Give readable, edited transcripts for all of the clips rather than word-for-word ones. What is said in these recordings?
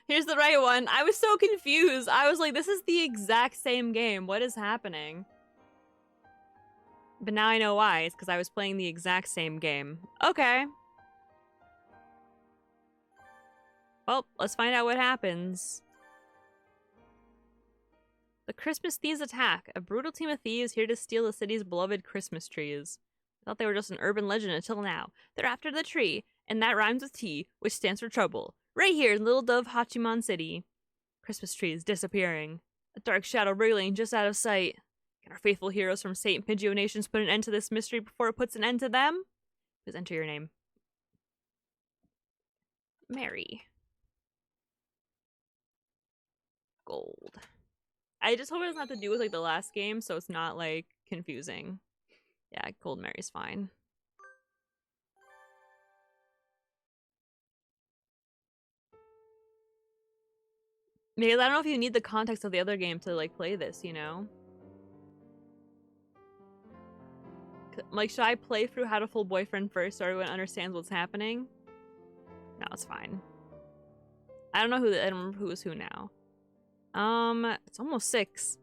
Here's the right one. I was so confused. I was like, this is the exact same game. What is happening? But now I know why. It's because I was playing the exact same game. Okay. Well, let's find out what happens. The Christmas Thieves attack. A brutal team of thieves here to steal the city's beloved Christmas trees. I thought they were just an urban legend until now. They're after the tree, and that rhymes with T, which stands for trouble. Right here in Little Dove Hachiman City. Christmas trees disappearing. A dark shadow wriggling just out of sight. Can our faithful heroes from Saint Pidgeot Nations put an end to this mystery before it puts an end to them? Please enter your name. Meri. Gold. I just hope it doesn't have to do with like the last game, so it's not like confusing. Yeah, Gold Mary's fine. Because I don't know if you need the context of the other game to like play this, you know? Like, should I play through Hatoful Boyfriend first so everyone understands what's happening? No, it's fine. I don't remember who is who now. It's almost 6.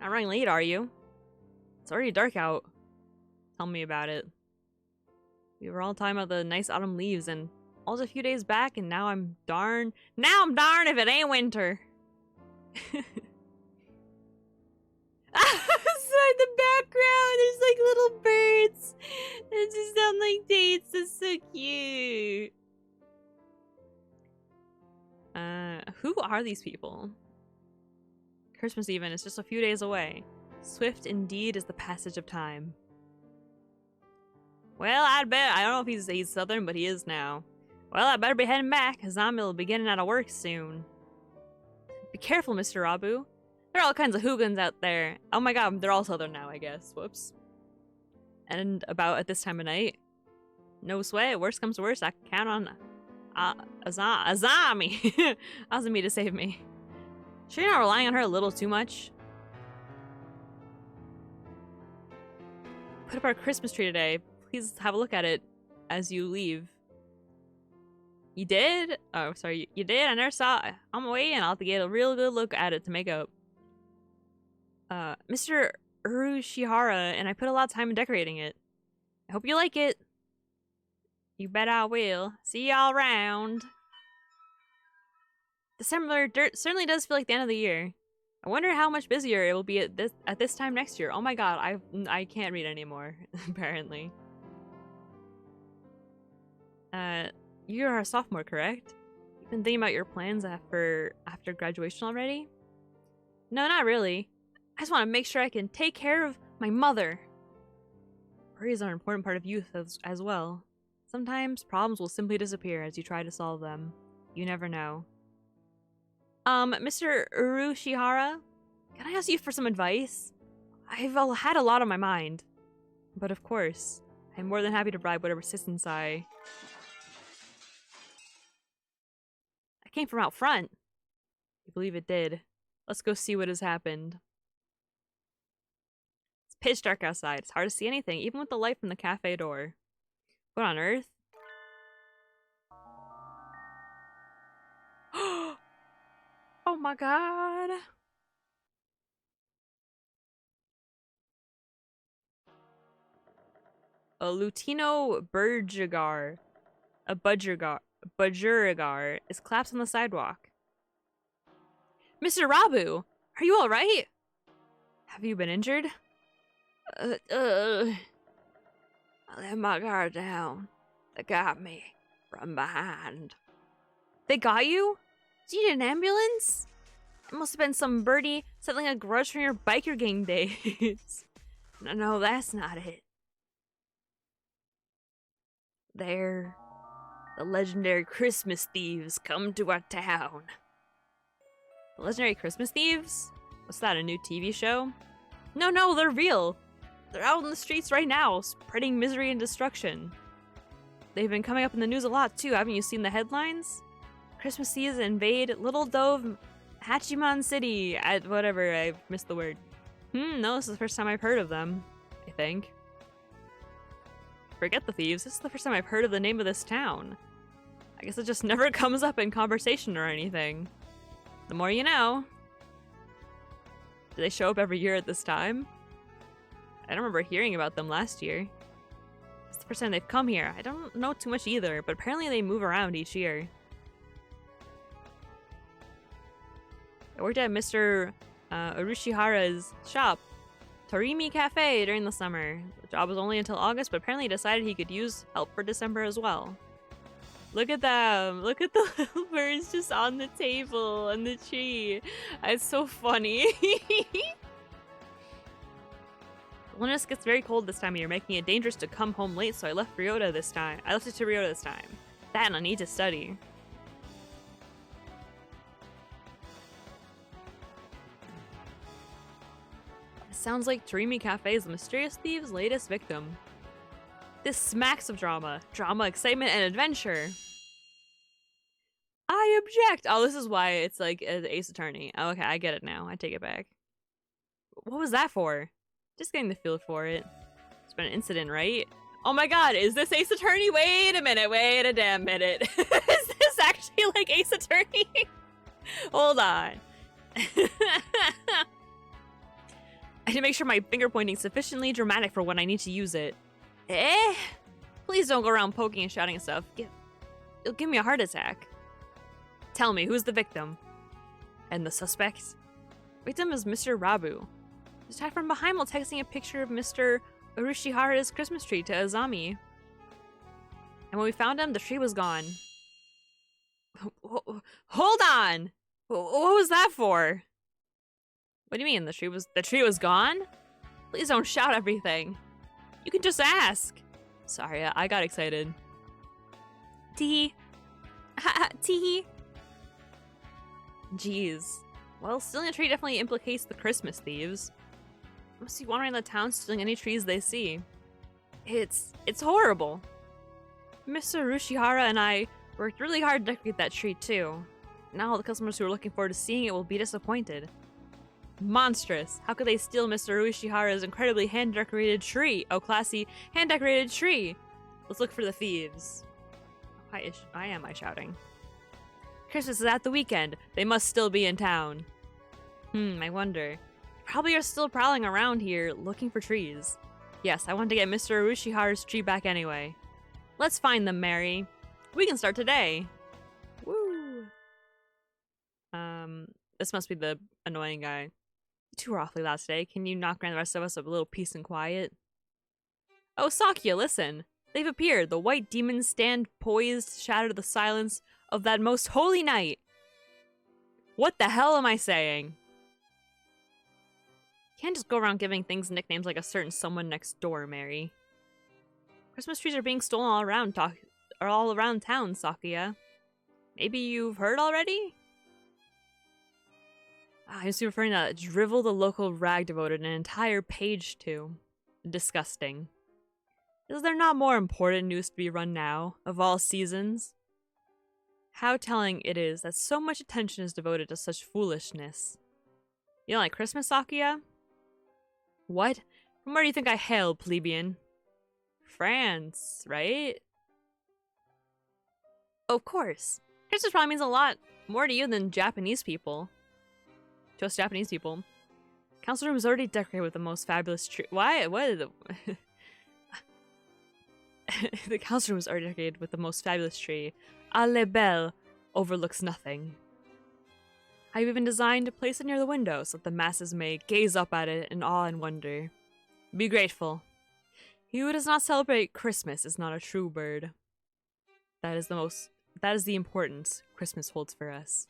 Not running late, are you? It's already dark out. Tell me about it. We were all talking about the nice autumn leaves, and all was a few days back, and now I'm darned if it ain't winter. Outside the background, there's like little birds. That just sound like dates. That's so cute. Who are these people? Christmas even is just a few days away. Swift indeed is the passage of time. Well, I'd bet. I don't know if he's southern, but he is now. Well, I better be heading back, because Zombie will be getting out of work soon. Be careful, Mr. Rabu. There are all kinds of hoogans out there. Oh my god, they're all southern now, I guess. Whoops. And about at this time of night. No sweat, worst comes to worst, I can count on Azami. Azami to save me. Sure you're not relying on her a little too much? Put up our Christmas tree today. Please have a look at it as you leave. You did? Oh, sorry. You did? I never saw it. I'm away and I'll have to get a real good look at it to make up. Mr. Urushihara, and I put a lot of time in decorating it. I hope you like it. You bet I will. See y'all around. December certainly does feel like the end of the year. I wonder how much busier it will be at this time next year. Oh my god, I can't read anymore, apparently. You're a sophomore, correct? You've been thinking about your plans after graduation already? No, not really. I just want to make sure I can take care of my mother. Worries are an important part of youth as well. Sometimes problems will simply disappear as you try to solve them. You never know. Mr. Urushihara, can I ask you for some advice? I've had a lot on my mind. But of course, I'm more than happy to bribe whatever assistance I came from out front. I believe it did. Let's go see what has happened. It's pitch dark outside. It's hard to see anything, even with the light from the cafe door. What on earth? Oh my god. A Lutino Budgerigar. A Budgerigar is collapsed on the sidewalk. Mr. Rabu, are you alright? Have you been injured? I let my guard down. They got me from behind. They got you? Do you need an ambulance? It must have been some birdie settling a grudge from your biker gang days. No, that's not it. They're the legendary Christmas thieves come to our town. The legendary Christmas thieves? What's that, a new TV show? No, they're real. They're out in the streets right now, spreading misery and destruction. They've been coming up in the news a lot too, haven't you seen the headlines? Christmas thieves invade Little Dove Hachiman City. Whatever, I missed the word. No, this is the first time I've heard of them, I think. Forget the thieves, this is the first time I've heard of the name of this town. I guess it just never comes up in conversation or anything. The more you know. Do they show up every year at this time? I don't remember hearing about them last year. It's the first time they've come here. I don't know too much either, but apparently they move around each year. I worked at Mr. Urushihara's shop, Torimi Cafe, during the summer. The job was only until August, but apparently he decided he could use help for December as well. Look at them! Look at the little birds just on the table and the tree. It's so funny. When it gets very cold this time of year, making it dangerous to come home late, so I left it to Ryota this time. That and I need to study. It sounds like Torimi Cafe is the mysterious thieves' latest victim. This smacks of drama. Drama, excitement, and adventure. I object! Oh, this is why it's like an Ace Attorney. Oh, okay, I get it now. I take it back. What was that for? Just getting the feel for it. It's been an incident, right? Oh my god, is this Ace Attorney? Wait a minute, wait a damn minute. Is this actually like Ace Attorney? Hold on. I need to make sure my finger pointing is sufficiently dramatic for when I need to use it. Please don't go around poking and shouting and stuff. It'll give me a heart attack. Tell me, who's the victim? And the suspect? Victim is Mr. Rabu. He was attacked from behind while texting a picture of Mr. Urushihara's Christmas tree to Azami. And when we found him, the tree was gone. Hold on! What was that for? What do you mean, the tree was gone? Please don't shout everything. You can just ask. Sorry, I got excited. Tee. Tee. Jeez. Well, stealing a tree definitely implicates the Christmas thieves. Must be wandering the town stealing any trees they see. It's horrible. Mr. Urushihara and I worked really hard to decorate that tree too. Now all the customers who are looking forward to seeing it will be disappointed. Monstrous! How could they steal Mr. Urushihara's incredibly hand-decorated tree? Oh, classy hand-decorated tree! Let's look for the thieves. Why am I shouting? Christmas is at the weekend. They must still be in town. I wonder. They probably are still prowling around here looking for trees. Yes, I want to get Mr. Urushihara's tree back anyway. Let's find them, Meri. We can start today. Woo! This must be the annoying guy. Too awfully loud today. Can you not grant the rest of us a little peace and quiet? Oh, Sakuya, listen. They've appeared. The white demons stand poised to shatter the silence of that most holy night. What the hell am I saying? You can't just go around giving things nicknames like a certain someone next door, Meri. Christmas trees are being stolen all around town, Sakuya. Maybe you've heard already? I was referring to drivel the local rag devoted an entire page to. Disgusting. Is there not more important news to be run now, of all seasons? How telling it is that so much attention is devoted to such foolishness. You don't like Christmas, Sakuya? What? From where do you think I hail, plebeian? France, right? Of course. Christmas probably means a lot more to you than Japanese people. Just Japanese people. Council room is already decorated with the most fabulous tree. Why? What is it? The council room is already decorated with the most fabulous tree. Alle Belle overlooks nothing. I've even designed to place it near the window so that the masses may gaze up at it in awe and wonder. Be grateful. He who does not celebrate Christmas is not a true bird. That is the importance Christmas holds for us.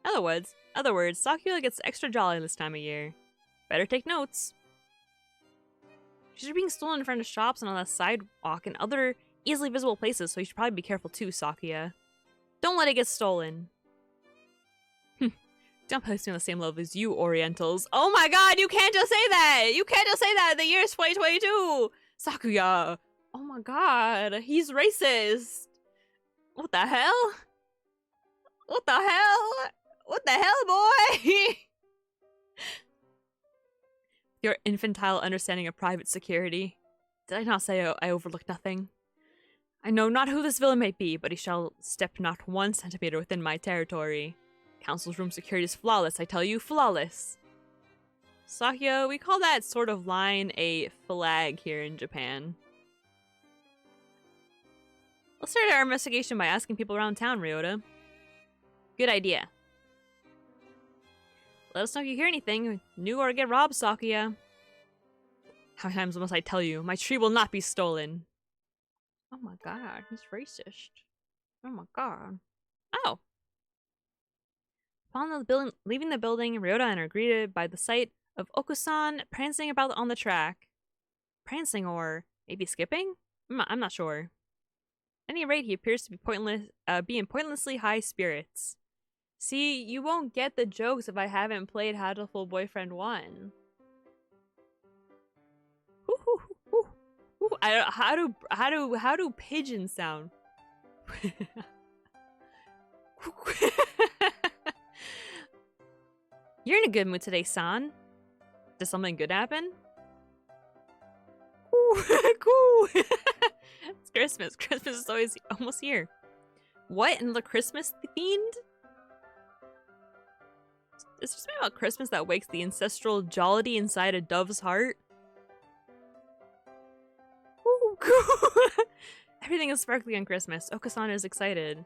Other words, Sakuya gets extra jolly this time of year. Better take notes. Trees are being stolen in front of shops and on the sidewalk and other easily visible places, so you should probably be careful too, Sakuya. Don't let it get stolen. Don't place me on the same level as you, Orientals. Oh my god, you can't just say that! You can't just say that! The year is 2022! Sakuya! Oh my god, he's racist! What the hell? What the hell? What the hell, boy? Your infantile understanding of private security. Did I not say I overlook nothing? I know not who this villain may be, but he shall step not 1 centimeter within my territory. Council's room security is flawless, I tell you, flawless. Sakya, we call that sort of line a flag here in Japan. Let's start our investigation by asking people around town, Ryota. Good idea. Let us know if you hear anything, new or get robbed, Sakya. How many times must I tell you, my tree will not be stolen. Oh my god, he's racist. Oh my god. Oh. Upon leaving the building, Ryota and are greeted by the sight of Okusan prancing about on the track. Prancing or maybe skipping? I'm not sure. At any rate, he appears to be in pointlessly high spirits. See, you won't get the jokes if I haven't played Hatoful Boyfriend 1. How do pigeons sound? You're in a good mood today, San. Does something good happen? Cool. It's Christmas. Christmas is always almost here. What? Another Christmas themed? Is there something about Christmas that wakes the ancestral jollity inside a dove's heart? Ooh, cool. Everything is sparkly on Christmas. Okusan is excited.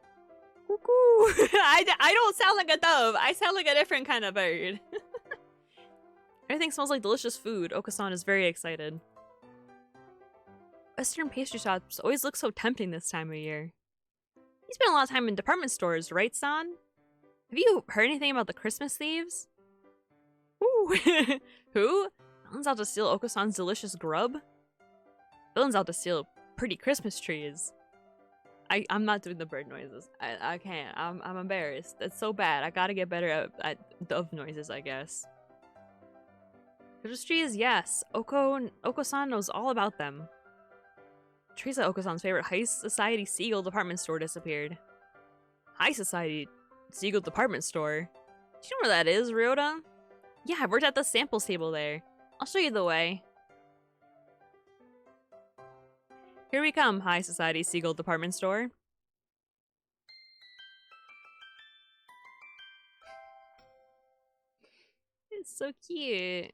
I don't sound like a dove. I sound like a different kind of bird. Everything smells like delicious food. Okusan is very excited. Western pastry shops always look so tempting this time of year. You spend a lot of time in department stores, right, San? Have you heard anything about the Christmas thieves? Ooh. Who? Villains out to steal Okusan's delicious grub? Villains out to steal pretty Christmas trees. I'm not doing the bird noises. I can't. I'm embarrassed. It's so bad. I gotta get better at dove noises, I guess. Christmas trees, yes. Oko-san knows all about them. Trees at Oko-san's favorite High Society Seagull department store disappeared. High Society Seagull department store? Do you know where that is, Ryota? Yeah, I worked at the samples table there. I'll show you the way. Here we come, High Society Seagull department store. It's so cute.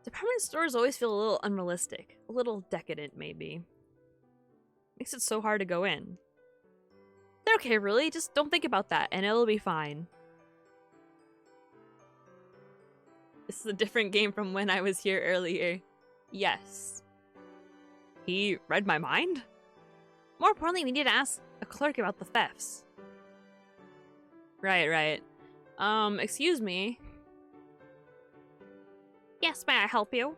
Department stores always feel a little unrealistic. A little decadent, maybe. Makes it so hard to go in. They're okay, really. Just don't think about that, and it'll be fine. This is a different game from when I was here earlier. Yes. He read my mind? More importantly, we need to ask a clerk about the thefts. Right. Excuse me. Yes, may I help you?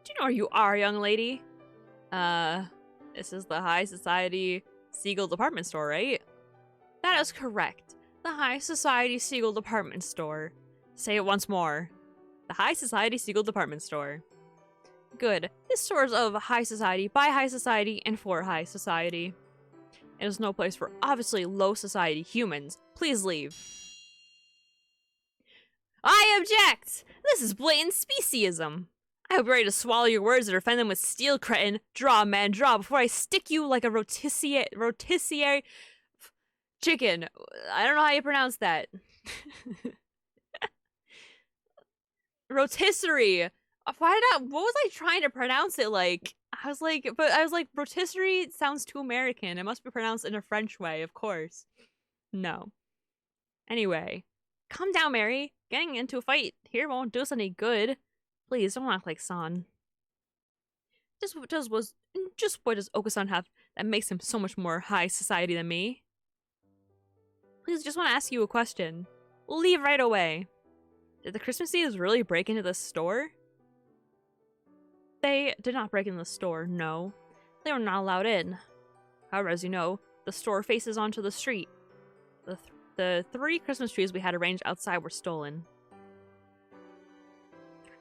Do you know where you are, young lady? This is the High Society Seagull department store, right? That is correct. The High Society Seagull department store. Say it once more. The High Society Seagull department store. Good. This store is of high society, by high society, and for high society. It is no place for obviously low society humans. Please leave. I object! This is blatant speciesism. I hope you're ready to swallow your words and defend them with steel, cretin. Draw, man, draw, before I stick you like a rotisserie chicken. I don't know how you pronounce that. Rotisserie. What was I trying to pronounce it like? I was like, rotisserie sounds too American. It must be pronounced in a French way, of course. No. Anyway, calm down, Meri. Getting into a fight here won't do us any good. Please, don't act like San. Just what does Oka-san have that makes him so much more high society than me? Please, just want to ask you a question. We'll leave right away. Did the Christmas thieves really break into the store? They did not break into the store, no. They were not allowed in. However, as you know, the store faces onto the street. The 3 Christmas trees we had arranged outside were stolen.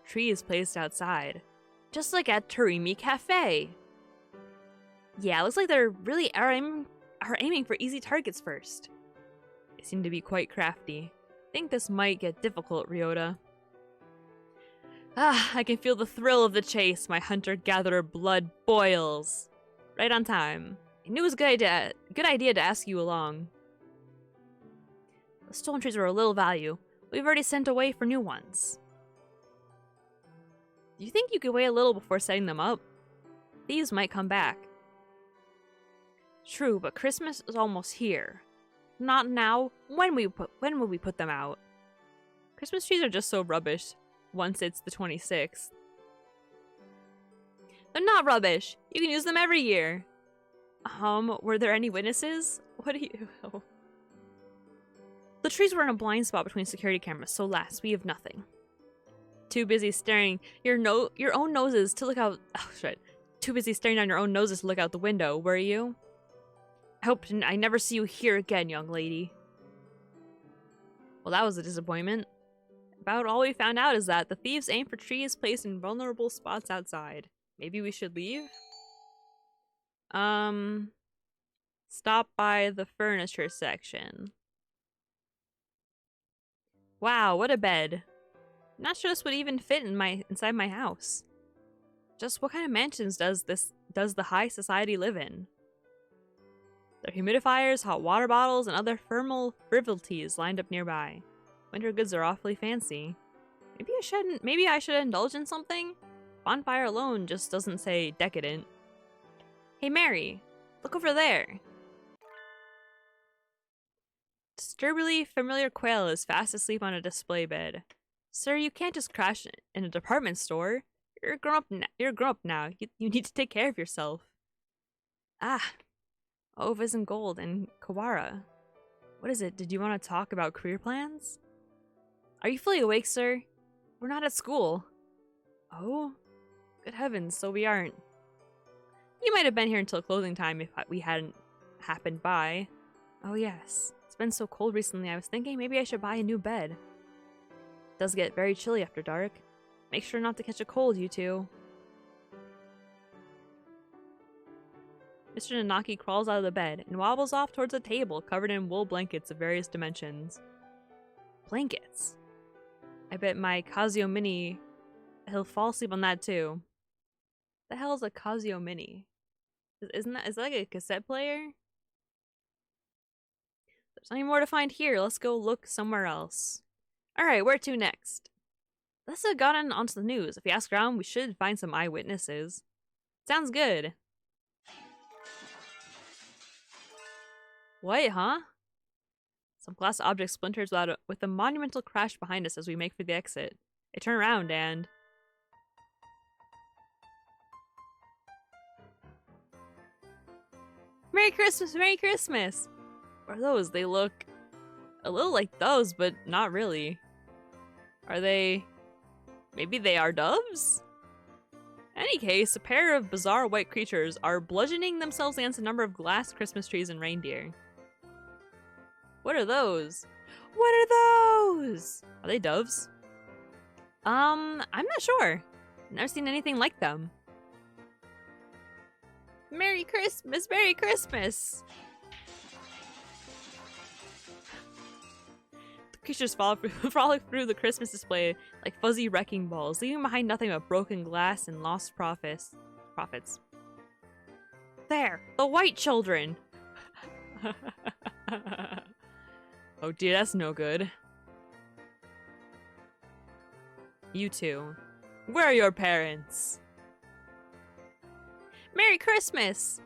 Trees placed outside. Just like at Torimi Cafe. Yeah, it looks like they're really aiming for easy targets first. They seem to be quite crafty. I think this might get difficult, Ryota. Ah, I can feel the thrill of the chase. My hunter-gatherer blood boils. Right on time. I knew it was a good idea to ask you along. The stolen trees were of little value. We've already sent away for new ones. Do you think you could wait a little before setting them up? Thieves might come back. True, but Christmas is almost here. Not now. When will we put them out? Christmas trees are just so rubbish once it's the 26th. They're not rubbish. You can use them every year. Were there any witnesses? What do you... Oh. The trees were in a blind spot between security cameras, so last we have nothing. Too busy staring your own noses to look out. Oh shit! Too busy staring down your own noses to look out the window. Were you? I hope I never see you here again, young lady. Well, that was a disappointment. About all we found out is that the thieves aim for trees placed in vulnerable spots outside. Maybe we should leave? Stop by the furniture section. Wow, what a bed. Not sure this would even fit in inside my house. Just what kind of mansions does the high society live in? There are humidifiers, hot water bottles, and other thermal frivolities lined up nearby. Winter goods are awfully fancy. Maybe I should indulge in something? Bonfire alone just doesn't say decadent. Hey Mary, look over there. Disturbingly familiar quail is fast asleep on a display bed. Sir, you can't just crash in a department store. You're grown up now. You need to take care of yourself. Ah, Ovis and Gold and Kawara. What is it? Did you want to talk about career plans? Are you fully awake, sir? We're not at school. Oh? Good heavens, so we aren't. You might have been here until closing time if we hadn't happened by. Oh yes. It's been so cold recently, I was thinking maybe I should buy a new bed. It does get very chilly after dark. Make sure not to catch a cold, you two. Mr. Nanaki crawls out of the bed and wobbles off towards a table covered in wool blankets of various dimensions. Blankets? I bet my Casio Mini... He'll fall asleep on that too. The hell is a Casio Mini? Is that like a cassette player? There's nothing more to find here. Let's go look somewhere else. Alright, where to next? Let's have gotten onto the news. If we ask around, we should find some eyewitnesses. Sounds good. What, huh? Some glass object splinters with a monumental crash behind us as we make for the exit. I turn around and... Merry Christmas! Merry Christmas! What are those? They look a little like doves, but not really. Are they... Maybe they are doves? In any case, a pair of bizarre white creatures are bludgeoning themselves against a number of glass Christmas trees and reindeer. What are those? What are those? Are they doves? I'm not sure. Never seen anything like them. Merry Christmas! Merry Christmas! The creatures frolic through the Christmas display like fuzzy wrecking balls, leaving behind nothing but broken glass and lost profits. There! The white children! Oh dear, that's no good. You two. Where are your parents? Merry Christmas!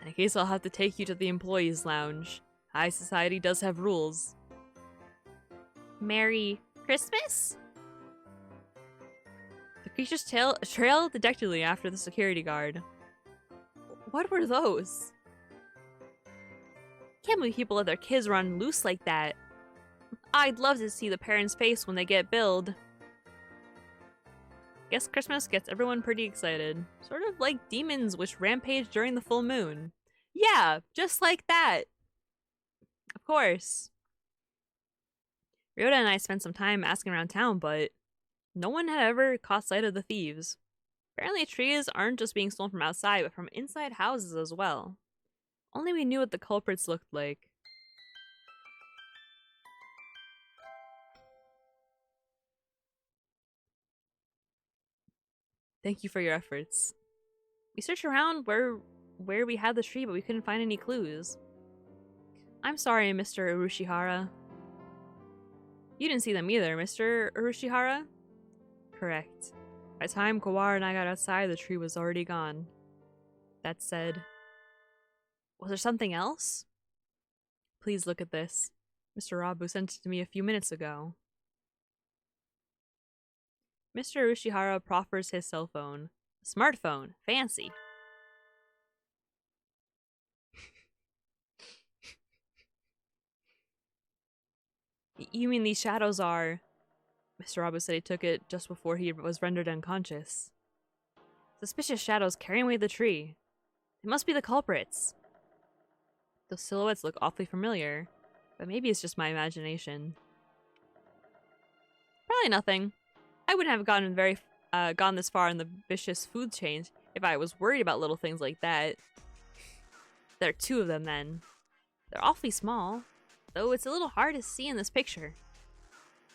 In case I'll have to take you to the employees' lounge. High society does have rules. Merry Christmas? The creatures trail dejectedly after the security guard. What were those? Can't believe people let their kids run loose like that. I'd love to see the parents' face when they get billed. Guess Christmas gets everyone pretty excited. Sort of like demons which rampage during the full moon. Yeah, just like that. Of course. Ryoda and I spent some time asking around town, but no one had ever caught sight of the thieves. Apparently trees aren't just being stolen from outside, but from inside houses as well. Only we knew what the culprits looked like. Thank you for your efforts. We searched around where we had the tree, but we couldn't find any clues. I'm sorry, Mr. Urushihara. You didn't see them either, Mr. Urushihara? Correct. By the time Kawara and I got outside, the tree was already gone. That said, was there something else? Please look at this. Mr. Rabu sent it to me a few minutes ago. Mr. Urushihara proffers his cell phone. Smartphone. Fancy. You mean these shadows are... Mr. Rabu said he took it just before he was rendered unconscious. Suspicious shadows carrying away the tree. They must be the culprits. Those silhouettes look awfully familiar, but maybe it's just my imagination. Probably nothing. I wouldn't have gone this far in the vicious food chain if I was worried about little things like that. There are two of them then. They're awfully small, though it's a little hard to see in this picture.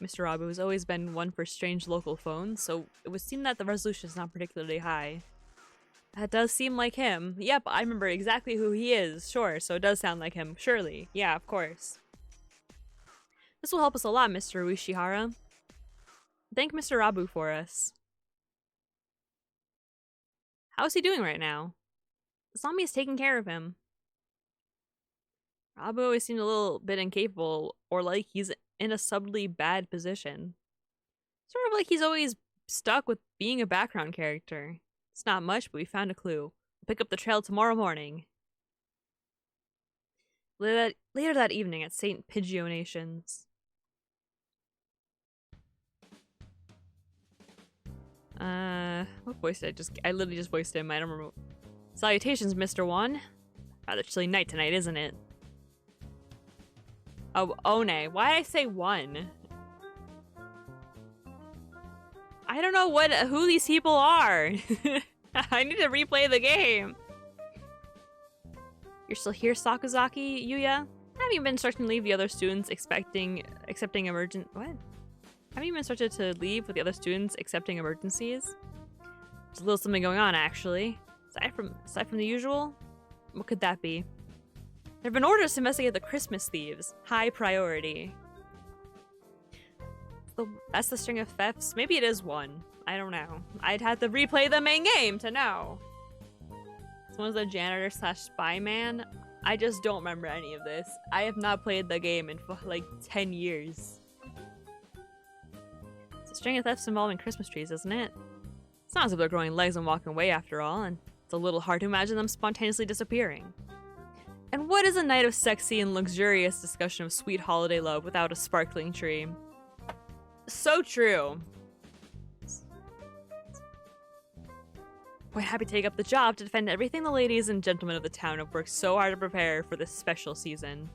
Mr. Rabu has always been one for strange local phones, so it would seem that the resolution is not particularly high. That does seem like him. Yep, I remember exactly who he is. Sure, so it does sound like him. Surely. Yeah, of course. This will help us a lot, Mr. Ueshihara. Thank Mr. Rabu for us. How is he doing right now? The zombie is taking care of him. Rabu always seemed a little bit incapable, or like he's in a subtly bad position. Sort of like he's always stuck with being a background character. It's not much, but we found a clue. We'll pick up the trail tomorrow morning. Later that evening at St. Pidgeot Nations. What voice did I literally just voiced him. I don't remember. Salutations, Mr. One. Rather chilly night tonight, isn't it? Oh, One. Why did I say one? I don't know who these people are. I need to replay the game. You're still here, Sakazaki, Yuya? Have you been instructed to leave the other students accepting emergent... What? Have you been instructed to leave with the other students accepting emergencies? There's a little something going on, actually. Aside from the usual, what could that be? There have been orders to investigate the Christmas thieves. High priority. That's the string of thefts. Maybe it is one. I don't know. I'd have to replay the main game to know. Someone's a janitor slash spy man. I just don't remember any of this. I have not played the game in like 10 years. It's a string of thefts involving Christmas trees, isn't it? It's not as if they're growing legs and walking away after all, and it's a little hard to imagine them spontaneously disappearing. And what is a night of sexy and luxurious discussion of sweet holiday love without a sparkling tree? So true. Quite happy to take up the job to defend everything the ladies and gentlemen of the town have worked so hard to prepare for this special season.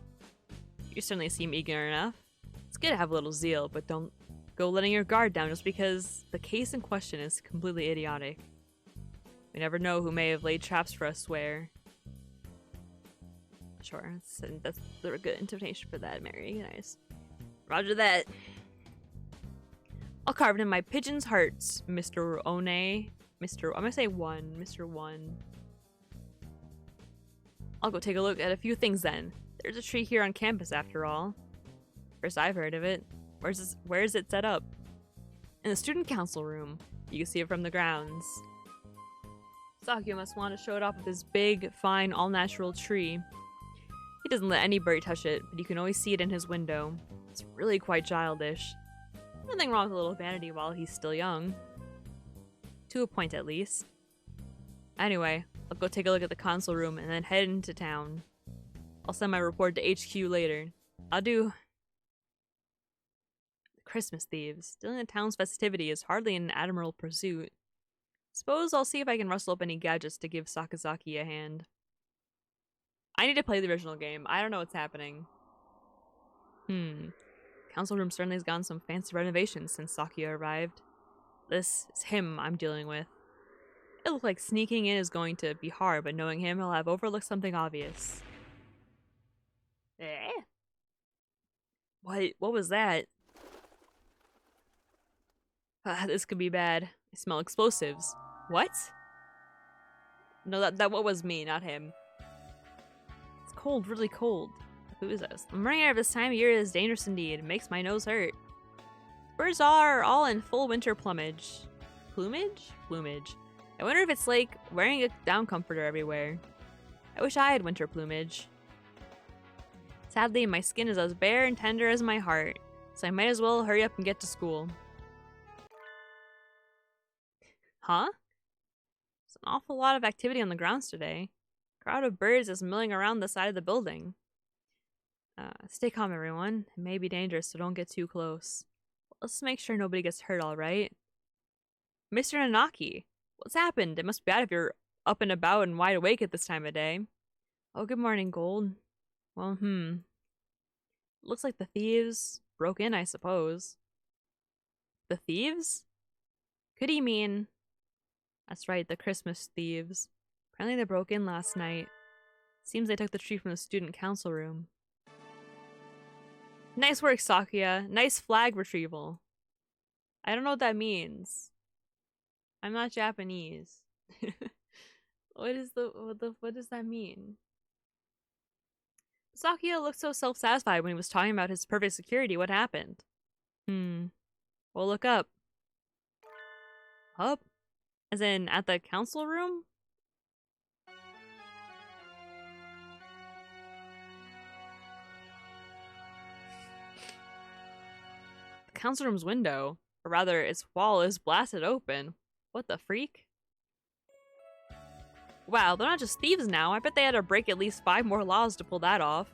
You certainly seem eager enough. It's good to have a little zeal, but don't go letting your guard down just because the case in question is completely idiotic. We never know who may have laid traps for us where. Sure, that's a good interpretation for that, Mary. Nice. Roger that. I'll carve it in my pigeon's hearts, Mr. One. I'm gonna say one. Mr. One. I'll go take a look at a few things then. There's a tree here on campus after all. First I've heard of it. Where is it set up? In the student council room. You can see it from the grounds. Sakyo must want to show it off with this big, fine, all-natural tree. He doesn't let anybody touch it, but you can always see it in his window. It's really quite childish. Nothing wrong with a little vanity while he's still young. To a point, at least. Anyway, I'll go take a look at the console room and then head into town. I'll send my report to HQ later. I'll do... Christmas thieves. Stealing the town's festivity is hardly an admirable pursuit. Suppose I'll see if I can rustle up any gadgets to give Sakazaki a hand. I need to play the original game. I don't know what's happening. Council room certainly has gotten some fancy renovations since Sakyo arrived. This is him I'm dealing with. It looked like sneaking in is going to be hard, but knowing him, he'll have overlooked something obvious. Eh? What was that? This could be bad. I smell explosives. What? No, that what was me, not him. It's cold, really cold. Who is this? I'm running out of this time of year is dangerous indeed. It makes my nose hurt. Birds are all in full winter plumage. Plumage? Plumage. I wonder if it's like wearing a down comforter everywhere. I wish I had winter plumage. Sadly, my skin is as bare and tender as my heart, so I might as well hurry up and get to school. Huh? There's an awful lot of activity on the grounds today. A crowd of birds is milling around the side of the building. Stay calm, everyone. It may be dangerous, so don't get too close. Let's make sure nobody gets hurt, alright? Mr. Nanaki, what's happened? It must be bad if you're up and about and wide awake at this time of day. Oh, good morning, Gold. Well, looks like the thieves broke in, I suppose. The thieves? Could he mean... That's right, the Christmas thieves. Apparently they broke in last night. Seems they took the tree from the student council room. Nice work, Sakuya. Nice flag retrieval. I don't know what that means. I'm not Japanese. What does that mean? Sakuya looked so self-satisfied when he was talking about his perfect security. What happened? Well, look up. Up? As in, at the council room? The council room's window, or rather, its wall is blasted open. What the freak? Wow, they're not just thieves now. I bet they had to break at least 5 more laws to pull that off.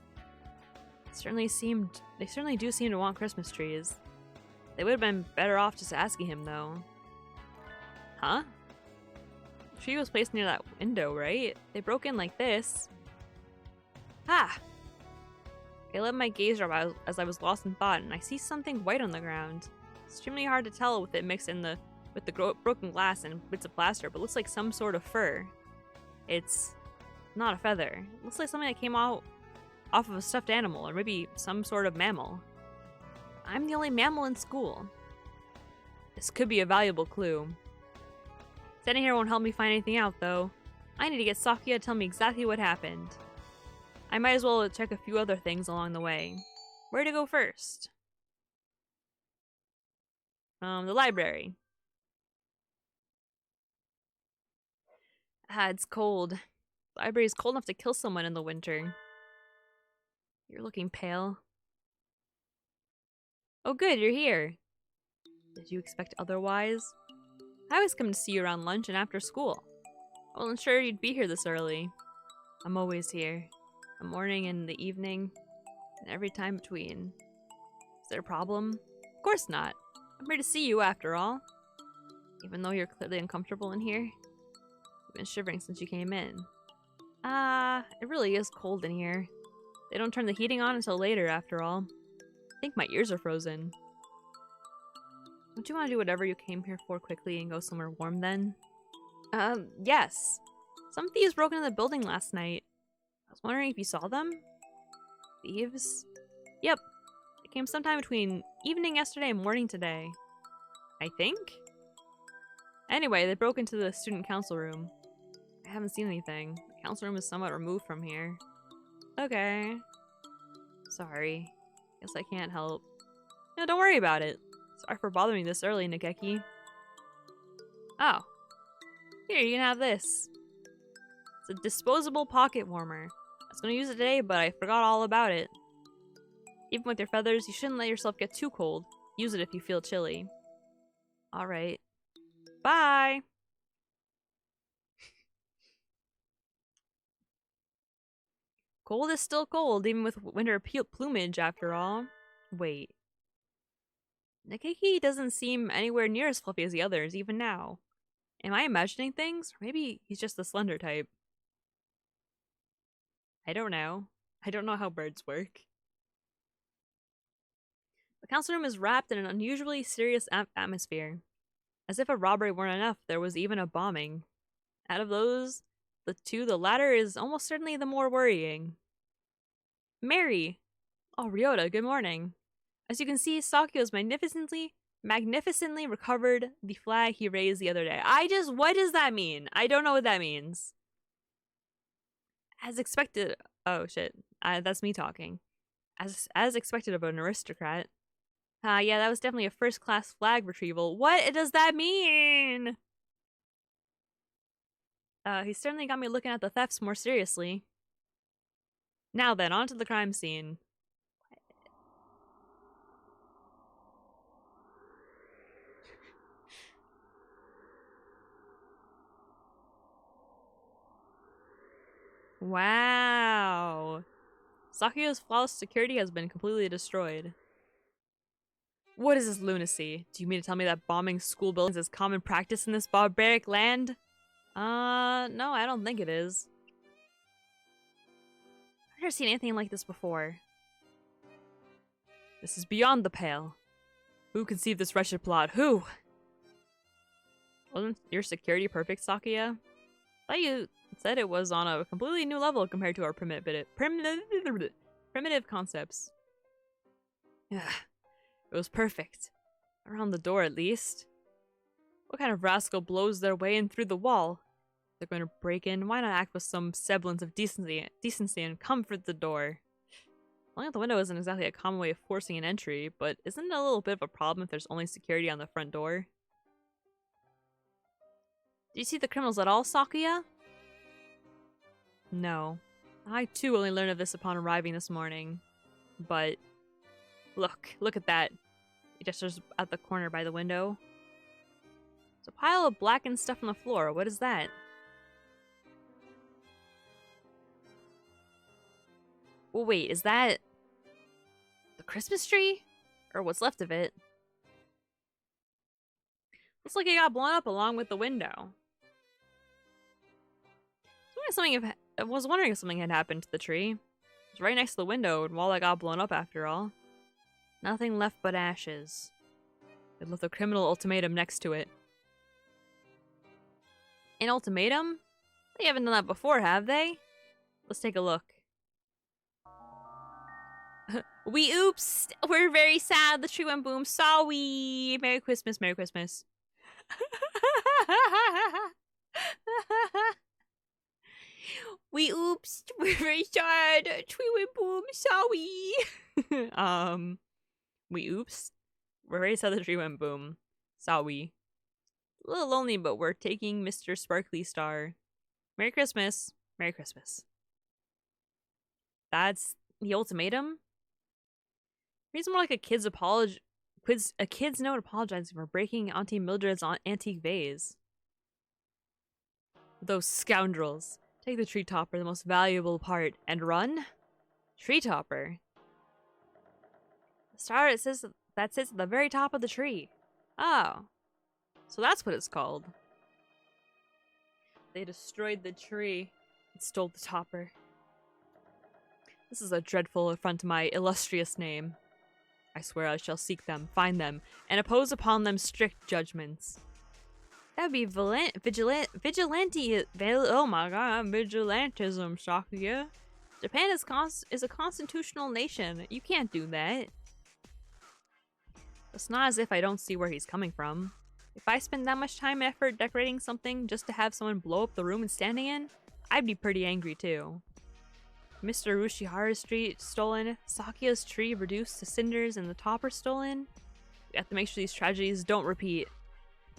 They certainly do seem to want Christmas trees. They would have been better off just asking him, though. Huh? The tree was placed near that window, right? They broke in like this. Ah! I let my gaze drop as I was lost in thought, and I see something white on the ground. It's extremely hard to tell with it mixed in with the broken glass and bits of plaster, but it looks like some sort of fur. It's not a feather. It looks like something that came out off of a stuffed animal, or maybe some sort of mammal. I'm the only mammal in school. This could be a valuable clue. Standing here won't help me find anything out, though. I need to get Sakuya to tell me exactly what happened. I might as well check a few other things along the way. Where to go first? The library. Ah, it's cold. The library is cold enough to kill someone in the winter. You're looking pale. Oh good, you're here. Did you expect otherwise? I always come to see you around lunch and after school. I wasn't sure you'd be here this early. I'm always here. The morning and the evening, and every time between. Is there a problem? Of course not. I'm here to see you after all. Even though you're clearly uncomfortable in here. You've been shivering since you came in. It really is cold in here. They don't turn the heating on until later, after all. I think my ears are frozen. Don't you want to do whatever you came here for quickly and go somewhere warm then? Yes. Some thieves broke into the building last night. I was wondering if you saw them? Thieves? Yep. They came sometime between evening yesterday and morning today. I think? Anyway, they broke into the student council room. I haven't seen anything. The council room is somewhat removed from here. Okay. Sorry. Guess I can't help. No, don't worry about it. Sorry for bothering you this early, Nikeki. Oh. Here, you can have this. It's a disposable pocket warmer. I was gonna use it today, but I forgot all about it. Even with your feathers, you shouldn't let yourself get too cold. Use it if you feel chilly. Alright. Bye! Cold is still cold, even with winter plumage, after all. Wait. Nikeki doesn't seem anywhere near as fluffy as the others, even now. Am I imagining things? Or maybe he's just the slender type. I don't know. I don't know how birds work. The council room is wrapped in an unusually serious atmosphere. As if a robbery weren't enough, there was even a bombing. Out of those, the latter is almost certainly the more worrying. Meri! Oh, Ryota, good morning. As you can see, Sakuya is magnificently magnificently recovered the flag he raised the other day. What does that mean? I don't know what that means. As expected. Oh shit. That's me talking. As expected of an aristocrat. Yeah, that was definitely a first-class flag retrieval. What does that mean? He certainly got me looking at the thefts more seriously. Now then, on to the crime scene. Wow. Sakuya's flawless security has been completely destroyed. What is this lunacy? Do you mean to tell me that bombing school buildings is common practice in this barbaric land? No, I don't think it is. I've never seen anything like this before. This is beyond the pale. Who conceived this wretched plot? Who? Wasn't your security perfect, Sakuya? I thought you said it was on a completely new level compared to our primitive concepts. It was perfect. Around the door, at least. What kind of rascal blows their way in through the wall? If they're going to break in, why not act with some semblance of decency and comfort the door? Blowing out the window isn't exactly a common way of forcing an entry, but isn't it a little bit of a problem if there's only security on the front door? Do you see the criminals at all, Sakuya? No. I too only learned of this upon arriving this morning. But look at that. He gestures at the corner by the window. There's a pile of blackened stuff on the floor. What is that? Well, wait, is that the Christmas tree? Or what's left of it? Looks like it got blown up along with the window. I was wondering if something had happened to the tree. It was right next to the window and wall that got blown up after all. Nothing left but ashes. They left a criminal ultimatum next to it. An ultimatum? They haven't done that before, have they? Let's take a look. We oops! We're very sad. The tree went boom. Sorry. Merry Christmas, Merry Christmas. We oops. We're very sad. Tree went boom. Sorry. We oops. We're very sad the tree went boom. Sorry. A little lonely, but we're taking Mr. Sparkly Star. Merry Christmas. Merry Christmas. That's the ultimatum? Reads more like a kid's note apologizing for breaking Auntie Mildred's antique vase. Those scoundrels. Take the tree topper, the most valuable part, and run? Tree topper? The star that sits at the very top of the tree. Oh. So that's what it's called. They destroyed the tree and stole the topper. This is a dreadful affront to my illustrious name. I swear I shall seek them, find them, and impose upon them strict judgments. That would be oh my god, vigilantism, Sakuya. Japan is a constitutional nation. You can't do that. It's not as if I don't see where he's coming from. If I spend that much time and effort decorating something just to have someone blow up the room it's standing in, I'd be pretty angry too. Mr. Ushihara's tree stolen, Sakuya's tree reduced to cinders, and the topper stolen. We have to make sure these tragedies don't repeat.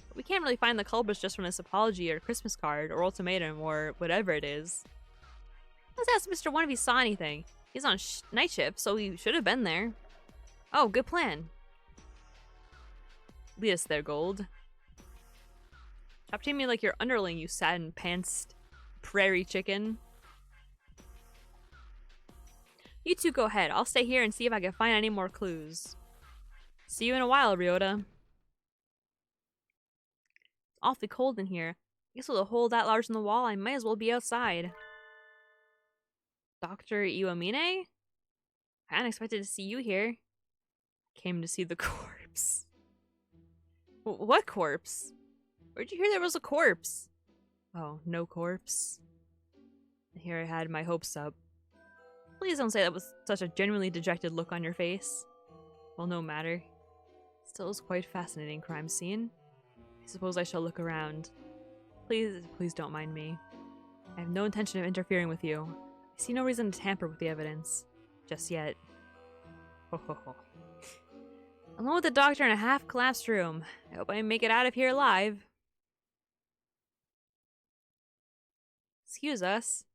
But we can't really find the culprits just from this apology or Christmas card or ultimatum or whatever it is. Let's ask Mr. One if he saw anything. He's on night shift, so he should have been there. Oh, good plan. Lead us there, Gold. Stop treating me like your underling, you satin-pantsed prairie chicken. You two go ahead. I'll stay here and see if I can find any more clues. See you in a while, Ryota. It's awfully cold in here. I guess with a hole that large in the wall, I might as well be outside. Dr. Iwamine? I hadn't expected to see you here. I came to see the corpse. What corpse? Where'd you hear there was a corpse? Oh, no corpse. Here I had my hopes up. Please don't say that with such a genuinely dejected look on your face. Well, no matter. Still is quite fascinating crime scene. I suppose I shall look around. Please don't mind me. I have no intention of interfering with you. I see no reason to tamper with the evidence. Just yet. Ho ho ho. Alone with the doctor in a half-collapsed room. I hope I make it out of here alive. Excuse us.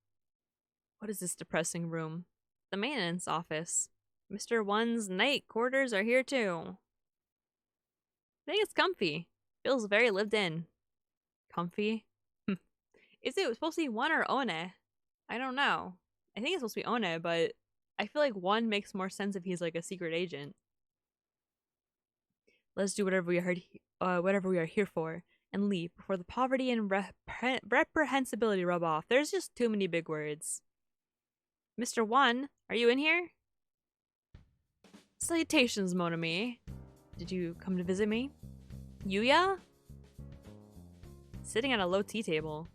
What is this depressing room? The maintenance office. Mr. One's night quarters are here too. I think it's comfy. Feels very lived in. Comfy? Is it supposed to be One or One? I don't know. I think it's supposed to be One, but I feel like One makes more sense if he's like a secret agent. Let's do whatever we are here for and leave before the poverty and reprehensibility rub off. There's just too many big words. Mr. One, are you in here? Salutations, mon ami. Did you come to visit me? Yuya? Sitting at a low tea table.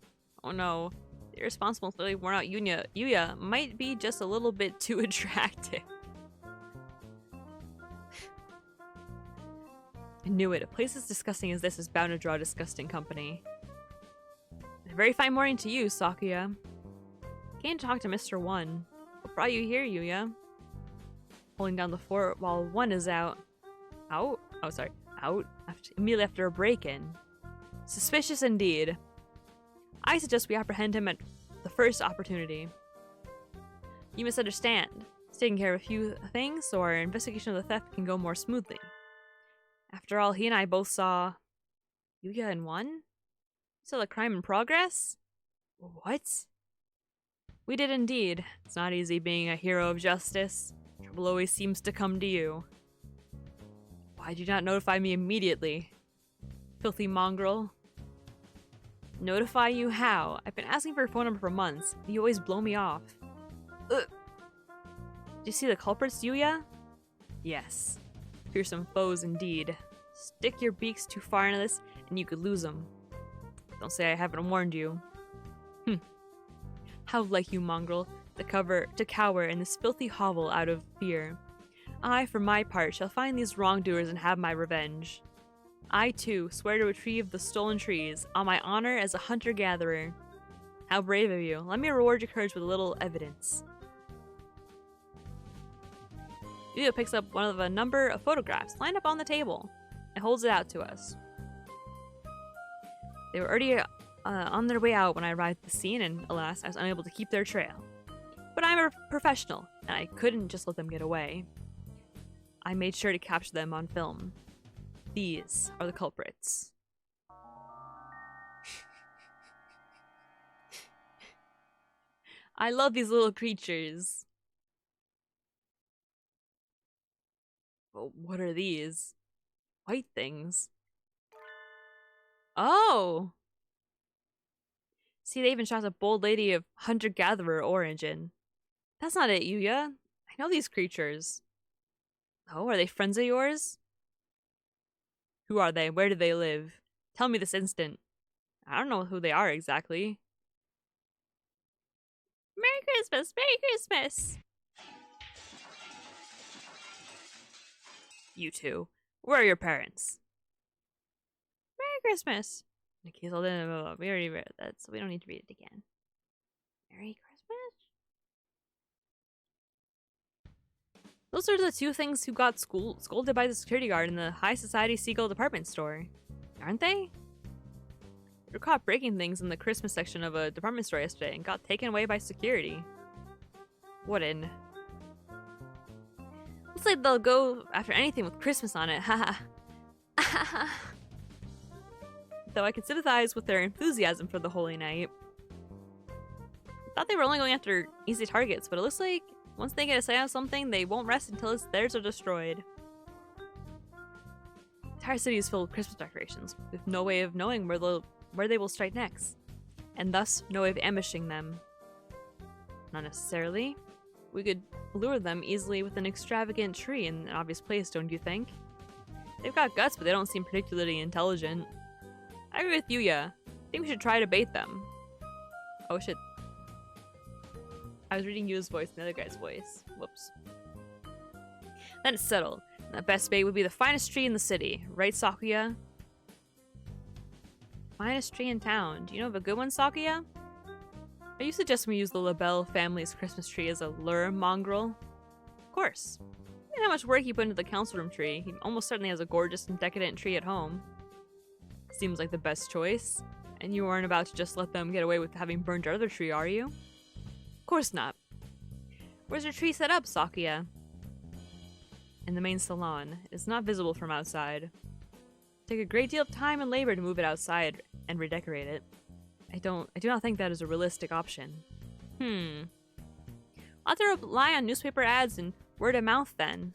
Oh no, the irresponsible, clearly worn out Yuya might be just a little bit too attractive. I knew it. A place as disgusting as this is bound to draw disgusting company. A very fine morning to you, Sakuya. Came to talk to Mr. One. What brought you here, Yuya? Holding down the fort while One is out. Out? Oh, sorry. Out? Immediately after a break-in. Suspicious indeed. I suggest we apprehend him at the first opportunity. You misunderstand. He's taking care of a few things, so our investigation of the theft can go more smoothly. After all, he and I both saw... Yuya and One? You saw the crime in progress? What? We did indeed. It's not easy being a hero of justice. Trouble always seems to come to you. Why did you not notify me immediately? Filthy mongrel. Notify you how? I've been asking for your phone number for months. You always blow me off. Ugh. Did you see the culprits, Yuya? Yes. Fearsome foes indeed. Stick your beaks too far into this, and you could lose them. Don't say I haven't warned you. How like you, mongrel, to cower in this filthy hovel out of fear. I, for my part, shall find these wrongdoers and have my revenge. I, too, swear to retrieve the stolen trees, on my honor as a hunter-gatherer. How brave of you. Let me reward your courage with a little evidence. Yuya picks up one of a number of photographs lined up on the table and holds it out to us. They were already on their way out when I arrived at the scene, and alas, I was unable to keep their trail. But I'm a professional, and I couldn't just let them get away. I made sure to capture them on film. These are the culprits. I love these little creatures. Well, what are these? White things. Oh! See, they even shot a bold lady of hunter-gatherer origin. That's not it, Yuya. I know these creatures. Oh, are they friends of yours? Who are they? Where do they live? Tell me this instant. I don't know who they are exactly. Merry Christmas! Merry Christmas! You two. Where are your parents? Merry Christmas! Nikki's all in. We already read that, so we don't need to read it again. Merry Christmas? Those are the two things who got scolded by the security guard in the High Society Seagull department store. Aren't they? They were caught breaking things in the Christmas section of a department store yesterday and got taken away by security. What in? Looks like they'll go after anything with Christmas on it, haha. Though I can sympathize with their enthusiasm for the holy night. I thought they were only going after easy targets, but it looks like once they get a sight on something, they won't rest until theirs are destroyed. The entire city is filled with Christmas decorations, with no way of knowing where they will strike next, and thus no way of ambushing them. Not necessarily. We could lure them easily with an extravagant tree in an obvious place, don't you think? They've got guts, but they don't seem particularly intelligent. I agree with Yuya. I think we should try to bait them. Oh shit. I was reading Yuya's voice and the other guy's voice. Whoops. Then it's settled. The best bait would be the finest tree in the city, right, Sakuya? Finest tree in town. Do you know of a good one, Sakuya? Are you suggesting we use the LaBelle family's Christmas tree as a lure mongrel? Of course. Look at how much work he put into the council room tree. He almost certainly has a gorgeous and decadent tree at home. Seems like the best choice. And you aren't about to just let them get away with having burned your other tree, are you? Of course not. Where's your tree set up, Sakuya? In the main salon. It's not visible from outside. Take a great deal of time and labor to move it outside and redecorate it. I do not think that is a realistic option. I'll have to rely on newspaper ads and word of mouth then.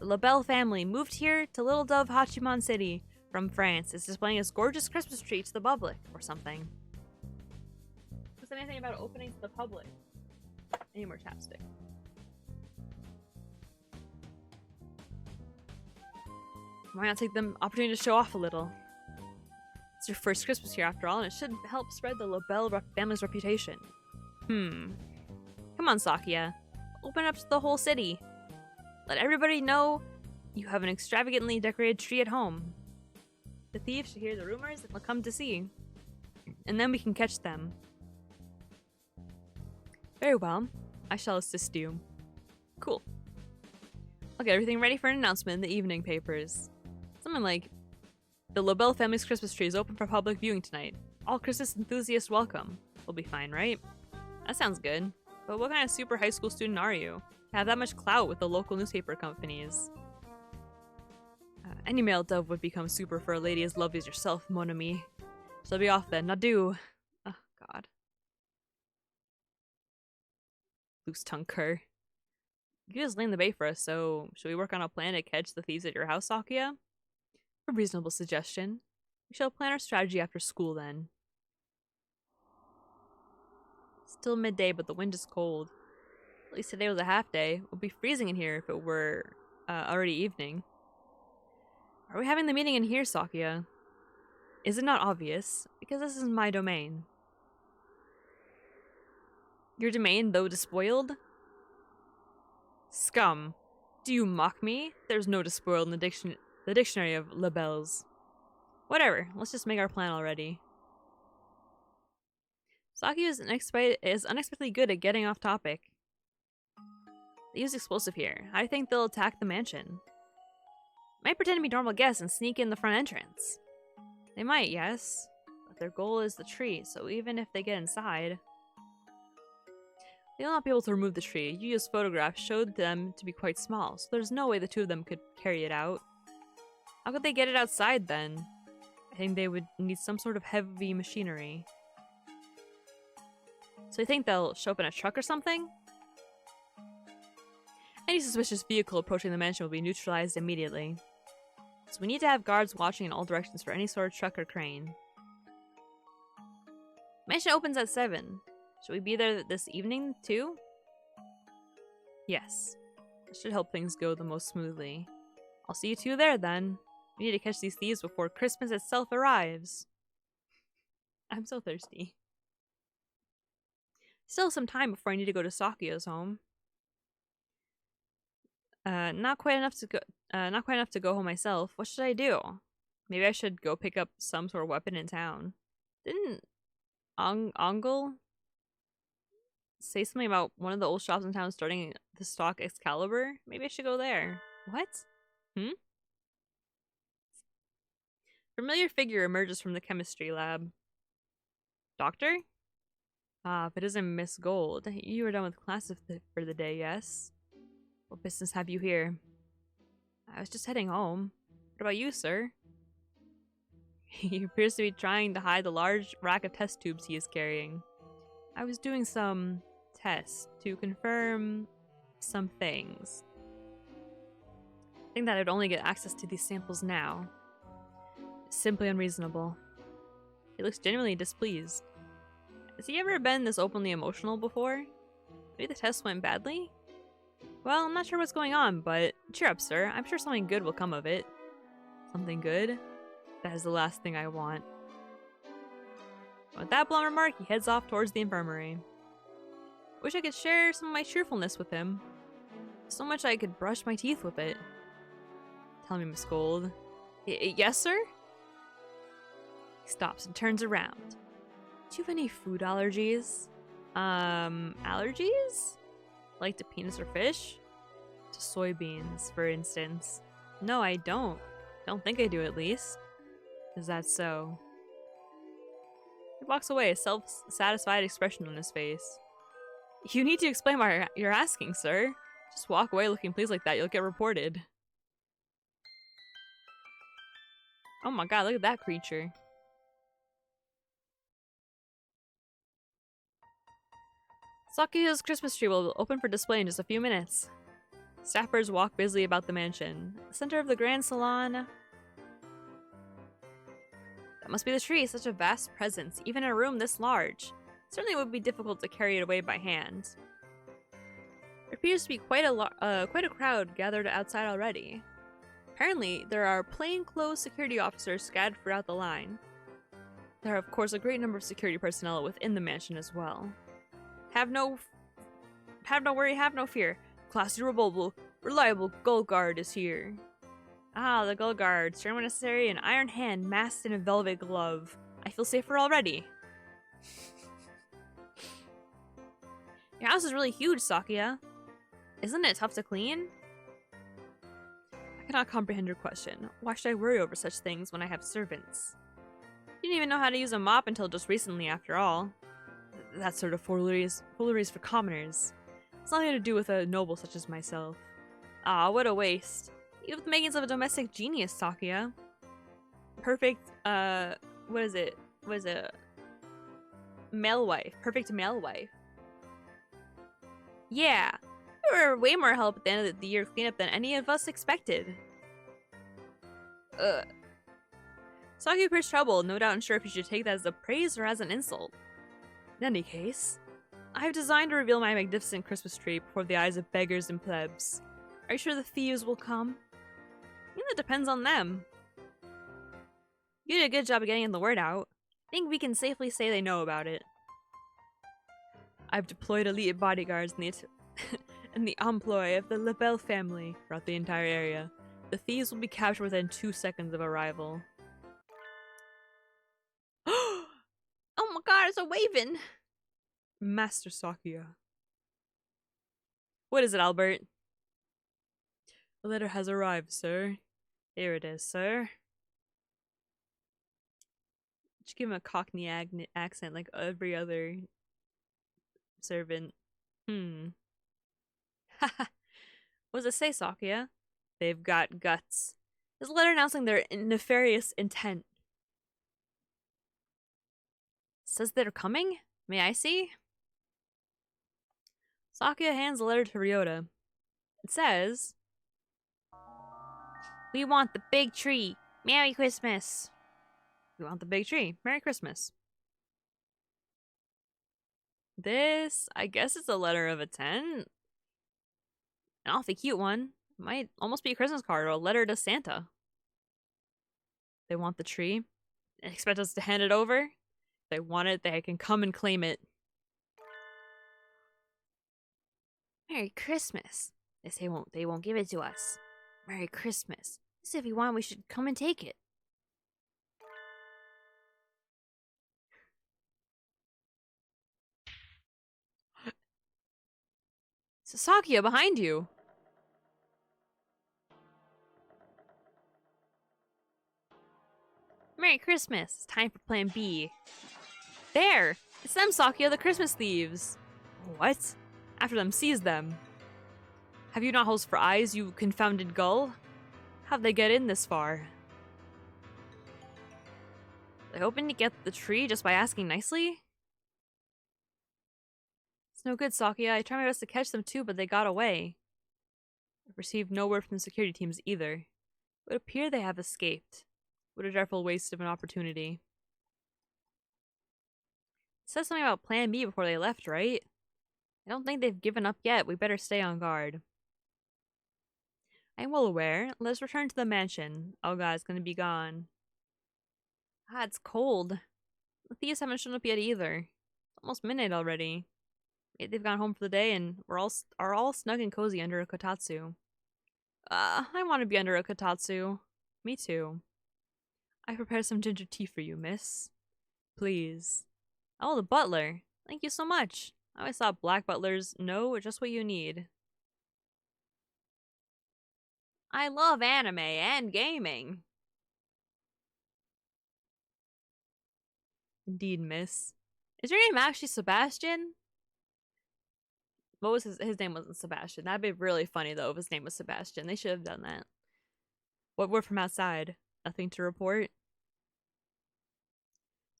The LaBelle family moved here to Little Dove Hachiman City from France. It's displaying its gorgeous Christmas tree to the public or something. Does anything about opening to the public? Any more chapstick? Why not take the opportunity to show off a little? It's your first Christmas here after all, and it should help spread the LaBelle family's reputation. Come on, Sakuya. Open up to the whole city. Let everybody know you have an extravagantly decorated tree at home. The thieves should hear the rumors and will come to see. And then we can catch them. Very well. I shall assist you. Cool. I'll get everything ready for an announcement in the evening papers. Something like, the LaBelle family's Christmas tree is open for public viewing tonight. All Christmas enthusiasts welcome. We'll be fine, right? That sounds good. But what kind of super high school student are you? To have that much clout with the local newspaper companies. Any male dove would become super for a lady as lovely as yourself, mon ami. So be off then. Adieu. Oh, God. Loose tongue cur. You just laying the bait for us, so should we work on a plan to catch the thieves at your house, Sakuya? A reasonable suggestion. We shall plan our strategy after school then. Still midday, but the wind is cold. At least today was a half day. It would be freezing in here if it were already evening. Are we having the meeting in here, Sakuya? Is it not obvious? Because this is my domain. Your domain, though despoiled? Scum. Do you mock me? There's no despoiled in the dictionary of LaBelles. Whatever, let's just make our plan already. Sakuya is unexpectedly good at getting off topic. They use explosive here. How do you think they'll attack the mansion? Might pretend to be normal guests and sneak in the front entrance. They might, yes. But their goal is the tree, so even if they get inside, they'll not be able to remove the tree. Yuya's photographs showed them to be quite small, so there's no way the two of them could carry it out. How could they get it outside then? I think they would need some sort of heavy machinery. So you think they'll show up in a truck or something? Any suspicious vehicle approaching the mansion will be neutralized immediately. So we need to have guards watching in all directions for any sort of truck or crane. Mansion opens at 7. Should we be there this evening, too? Yes. That should help things go the most smoothly. I'll see you two there, then. We need to catch these thieves before Christmas itself arrives. I'm so thirsty. Still some time before I need to go to Sakuya's home. Not quite enough to go home myself. What should I do? Maybe I should go pick up some sort of weapon in town. Didn't Ongle say something about one of the old shops in town starting to stock Excalibur? Maybe I should go there. What? Familiar figure emerges from the chemistry lab. Doctor? Ah, if it isn't Miss Gold. You are done with class for the day, yes? What business have you here? I was just heading home. What about you, sir? He appears to be trying to hide the large rack of test tubes he is carrying. I was doing some tests to confirm some things. I think that I'd only get access to these samples now. It's simply unreasonable. He looks genuinely displeased. Has he ever been this openly emotional before? Maybe the test went badly? Well, I'm not sure what's going on, but cheer up, sir. I'm sure something good will come of it. Something good? That is the last thing I want. With that blunt remark, he heads off towards the infirmary. Wish I could share some of my cheerfulness with him. So much I could brush my teeth with it. Tell me, Miss Gold. Yes, sir? He stops and turns around. Do you have any food allergies? Allergies? Like to peanuts or fish? To soybeans, for instance. No, I don't. Don't think I do, at least. Is that so? He walks away, a self-satisfied expression on his face. You need to explain why you're asking, sir. Just walk away looking pleased like that, you'll get reported. Oh my god, look at that creature. Sakuya's Christmas tree will open for display in just a few minutes. Staffers walk busily about the mansion. The center of the grand salon. That must be the tree, such a vast presence, even in a room this large. Certainly would be difficult to carry it away by hand. There appears to be quite a crowd gathered outside already. Apparently, there are plainclothes security officers scattered throughout the line. There are, of course, a great number of security personnel within the mansion as well. Have no worry, have no fear. Classy, reliable Gull Guard is here. Ah, the Gull Guard, stern when necessary, an iron hand masked in a velvet glove. I feel safer already. Your house is really huge, Sakuya. Isn't it tough to clean? I cannot comprehend your question. Why should I worry over such things when I have servants? You didn't even know how to use a mop until just recently, after all. That sort of foolery is for commoners. It's nothing to do with a noble such as myself. Ah, what a waste. You have the makings of a domestic genius, Sakuya. Perfect, what is it? Male wife. Perfect male wife. Yeah. You were way more help at the end of the year cleanup than any of us expected. Sakuya appears troubled, no doubt unsure if he should take that as a praise or as an insult. In any case, I have designed to reveal my magnificent Christmas tree before the eyes of beggars and plebs. Are you sure the thieves will come? I think that depends on them. You did a good job of getting the word out. I think we can safely say they know about it. I've deployed elite bodyguards in the employ of the LaBelle family throughout the entire area. The thieves will be captured within 2 seconds of arrival. Oh my god, it's a Waven! Master Sakuya. What is it, Albert? The letter has arrived, sir. Here it is, sir. Just give him a Cockney accent like every other servant. Haha. What does it say, Sakuya? They've got guts. This letter announcing their nefarious intent. Says they're coming? May I see? Sakuya hands the letter to Ryota. It says, we want the big tree. Merry Christmas. We want the big tree. Merry Christmas. This, I guess it's a letter of intent. An awfully cute one. Might almost be a Christmas card or a letter to Santa. They want the tree. They expect us to hand it over. If they want it, they can come and claim it. Merry Christmas. They won't give it to us. Merry Christmas. If we want, we should come and take it. Sakuya, behind you. Merry Christmas. It's time for Plan B. There! It's them, Sakuya, the Christmas thieves. What? After them, seize them. Have you not holes for eyes, you confounded gull? How'd they get in this far? They hoping to get the tree just by asking nicely? It's no good, Sakuya. I tried my best to catch them too, but they got away. I've received no word from the security teams either. It would appear they have escaped. What a dreadful waste of an opportunity. It says something about Plan B before they left, right? I don't think they've given up yet. We better stay on guard. I am well aware. Let's return to the mansion. Olga's gonna be gone. Ah, it's cold. The thieves haven't shown up yet either. It's almost midnight already. Maybe they've gone home for the day and are all snug and cozy under a kotatsu. I want to be under a katatsu. Me too. I prepared some ginger tea for you, miss. Please. Oh, the butler. Thank you so much. I always thought black butlers know just what you need. I love anime and gaming. Indeed, miss. Is your name actually Sebastian? What was his name wasn't Sebastian. That'd be really funny though if his name was Sebastian. They should have done that. What word from outside? Nothing to report.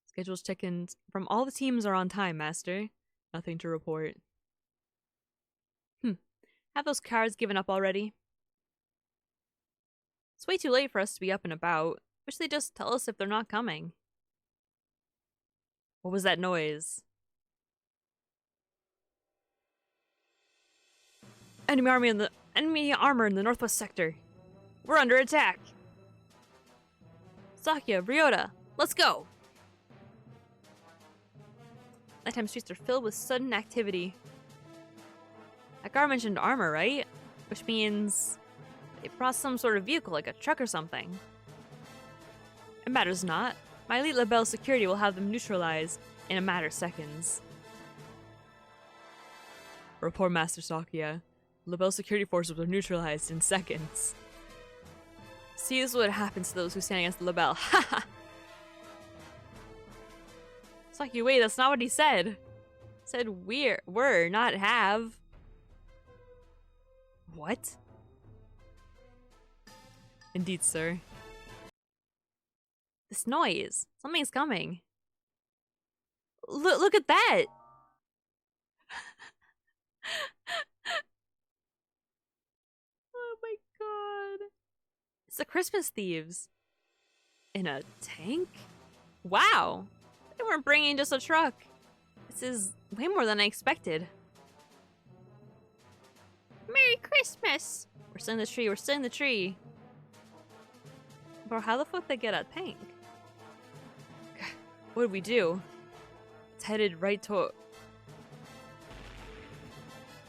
Schedule's check-ins from all the teams are on time, master. Nothing to report. Have those cards given up already? It's way too late for us to be up and about. Wish they'd just tell us if they're not coming. What was that noise? Enemy armor in the northwest sector. We're under attack. Sakya, Ryota, let's go. Nighttime streets are filled with sudden activity. That guard mentioned armor, right? Which means they brought some sort of vehicle, like a truck or something. It matters not. My elite Labelle security will have them neutralized in a matter of seconds. Report, Master Sakya. Labelle security forces were neutralized in seconds. See, this is what happens to those who stand against the Labelle. Haha! Sakya, wait, that's not what he said. He said were, not have. What? Indeed, sir. This noise. Something's coming. Look at that! Oh my god. It's the Christmas thieves. In a tank? Wow. They weren't bringing just a truck. This is way more than I expected. Merry Christmas! We're still in the tree, we're still in the tree. Bro, how the fuck they get a tank? What did we do? It's headed right to...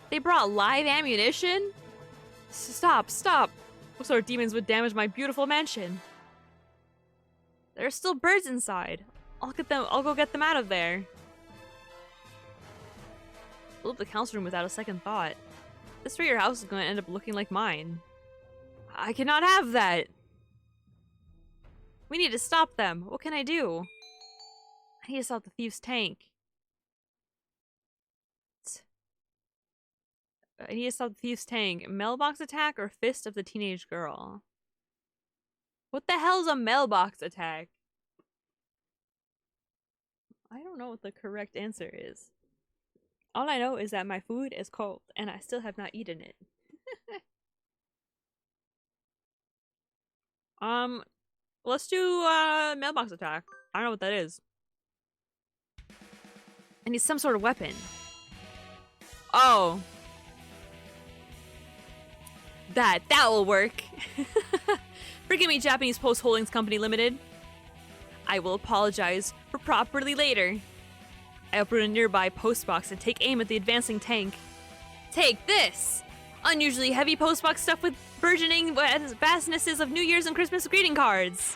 They brought live ammunition? Stop, stop! What sort of demons would damage my beautiful mansion? There are still birds inside. I'll go get them out of there. Fill up the council room without a second thought. This way your house is going to end up looking like mine. I cannot have that! We need to stop them. What can I do? I need to stop the thieves' tank. I need to stop the thieves' tank. Mailbox attack or fist of the teenage girl? What the hell is a mailbox attack? I don't know what the correct answer is. All I know is that my food is cold and I still have not eaten it. Let's do mailbox attack. I don't know what that is. I need some sort of weapon. Oh. That will work. Forgive me, Japanese Post Holdings Company Limited. I will apologize for properly later. I uproot a nearby postbox and take aim at the advancing tank. Take this! Unusually heavy postbox stuffed with burgeoning vastnesses of New Year's and Christmas greeting cards.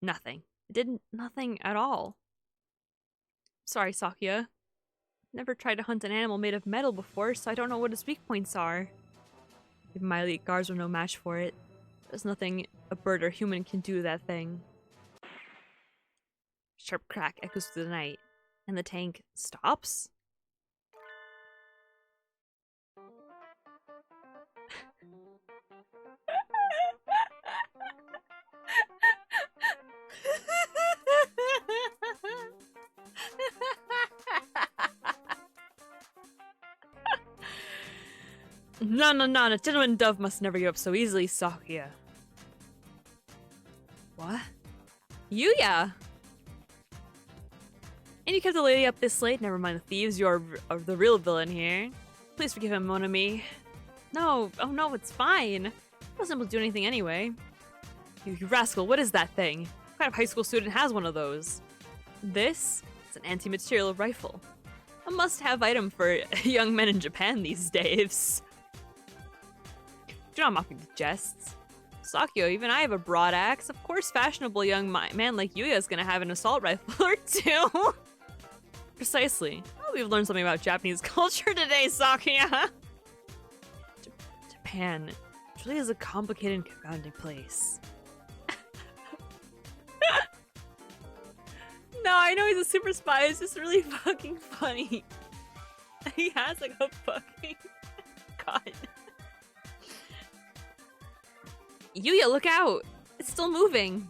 Nothing. It did nothing at all. Sorry, Sakya. Never tried to hunt an animal made of metal before, so I don't know what its weak points are. Even my elite guards are no match for it. There's nothing a bird or human can do to that thing. Sharp crack echoes through the night, and the tank stops? No, a gentleman dove must never give up so easily, Sakya. What? Yuya! And you kept the lady up this late? Never mind the thieves, you're the real villain here. Please forgive him, mon ami. No, oh no, it's fine. I wasn't able to do anything anyway. You rascal, what is that thing? What kind of high school student has one of those? This? It's an anti-material rifle. A must-have item for young men in Japan these days. Do not mock me with jests. Sakyo, even I have a broad axe. Of course, fashionable young man like Yuya is gonna have an assault rifle or two. Precisely. Oh, we've learned something about Japanese culture today, Sakya. Japan really is a complicated and confounding place. No, I know he's a super spy. It's just really fucking funny. He has like a fucking god. Yuya, look out! It's still moving.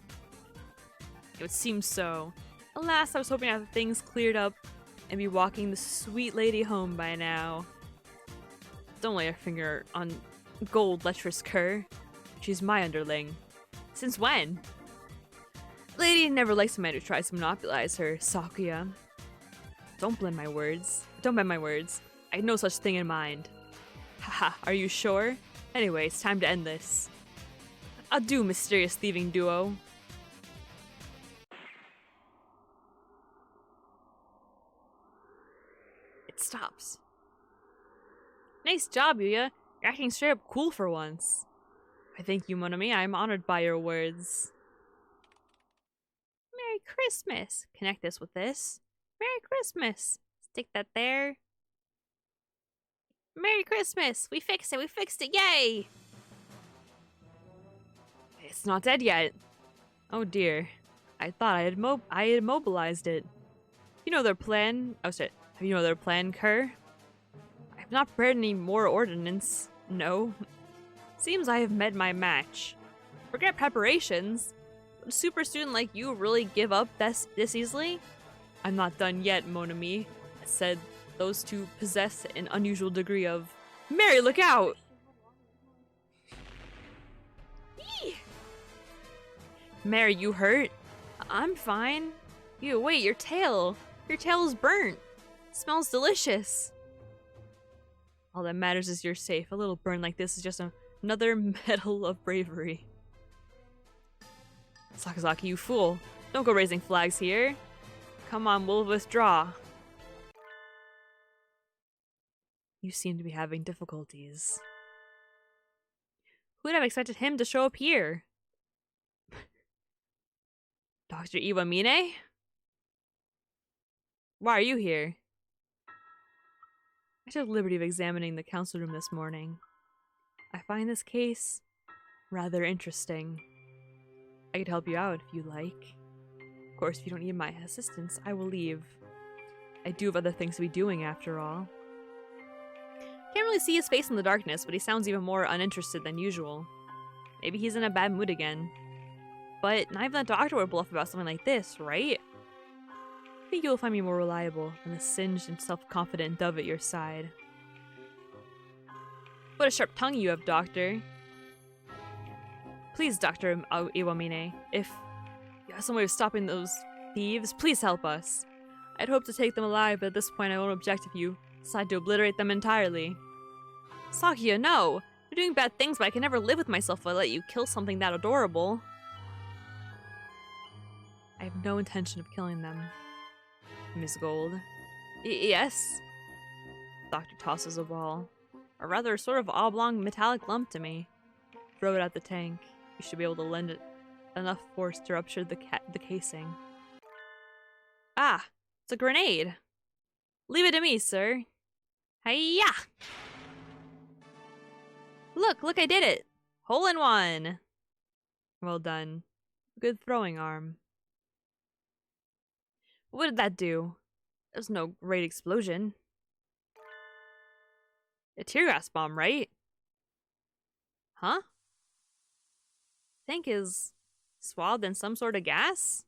It would seem so. Alas, I was hoping to have things cleared up and be walking the sweet lady home by now. Don't lay your finger on gold, lecherous cur. She's my underling. Since when? Lady never likes a man who tries to monopolize her, Sakya. Don't bend my words. Don't bend my words. I had no such thing in mind. Haha, are you sure? Anyway, it's time to end this. Adieu, mysterious thieving duo. It stops. Nice job, Yuya. You're acting straight up cool for once. I thank you, mon ami. I'm honored by your words. Merry Christmas. Connect this with this. Merry Christmas. Stick that there. Merry Christmas. We fixed it. We fixed it. Yay. It's not dead yet. Oh dear. I thought I had immobilized it. You know their plan. Oh shit. Have you know their plan, Kerr? I've not prepared any more ordnance. No. Seems I have met my match. Forget preparations. Would a super student like you really give up this easily? I'm not done yet, mon ami. Said those two possess an unusual degree of... Meri, look out! Eee! Meri, you hurt? I'm fine. You, wait, your tail. Your tail is burnt. Smells delicious. All that matters is you're safe. A little burn like this is just another medal of bravery. Sakazaki, you fool. Don't go raising flags here. Come on, we'll withdraw. You seem to be having difficulties. Who'd have expected him to show up here? Dr. Iwamine? Why are you here? I took the liberty of examining the council room this morning. I find this case rather interesting. I could help you out if you like. Of course, if you don't need my assistance, I will leave. I do have other things to be doing after all. Can't really see his face in the darkness, but he sounds even more uninterested than usual. Maybe he's in a bad mood again. But not even the doctor would bluff about something like this, right? I think you'll find me more reliable than the singed and self-confident dove at your side. What a sharp tongue you have, Doctor. Please, Dr. Iwamine, if you have some way of stopping those thieves, please help us. I'd hope to take them alive, but at this point I won't object if you decide to obliterate them entirely. Sakya, no! You're doing bad things, but I can never live with myself if I let you kill something that adorable. I have no intention of killing them. Miss Gold. Yes? Doctor tosses a ball. A rather sort of oblong metallic lump to me. Throw it at the tank. You should be able to lend it enough force to rupture the casing. Ah! It's a grenade! Leave it to me, sir. Hiya! Look, I did it! Hole in one! Well done. Good throwing arm. What did that do? There's no great explosion. A tear gas bomb, right? Huh? Tank is swathed in some sort of gas?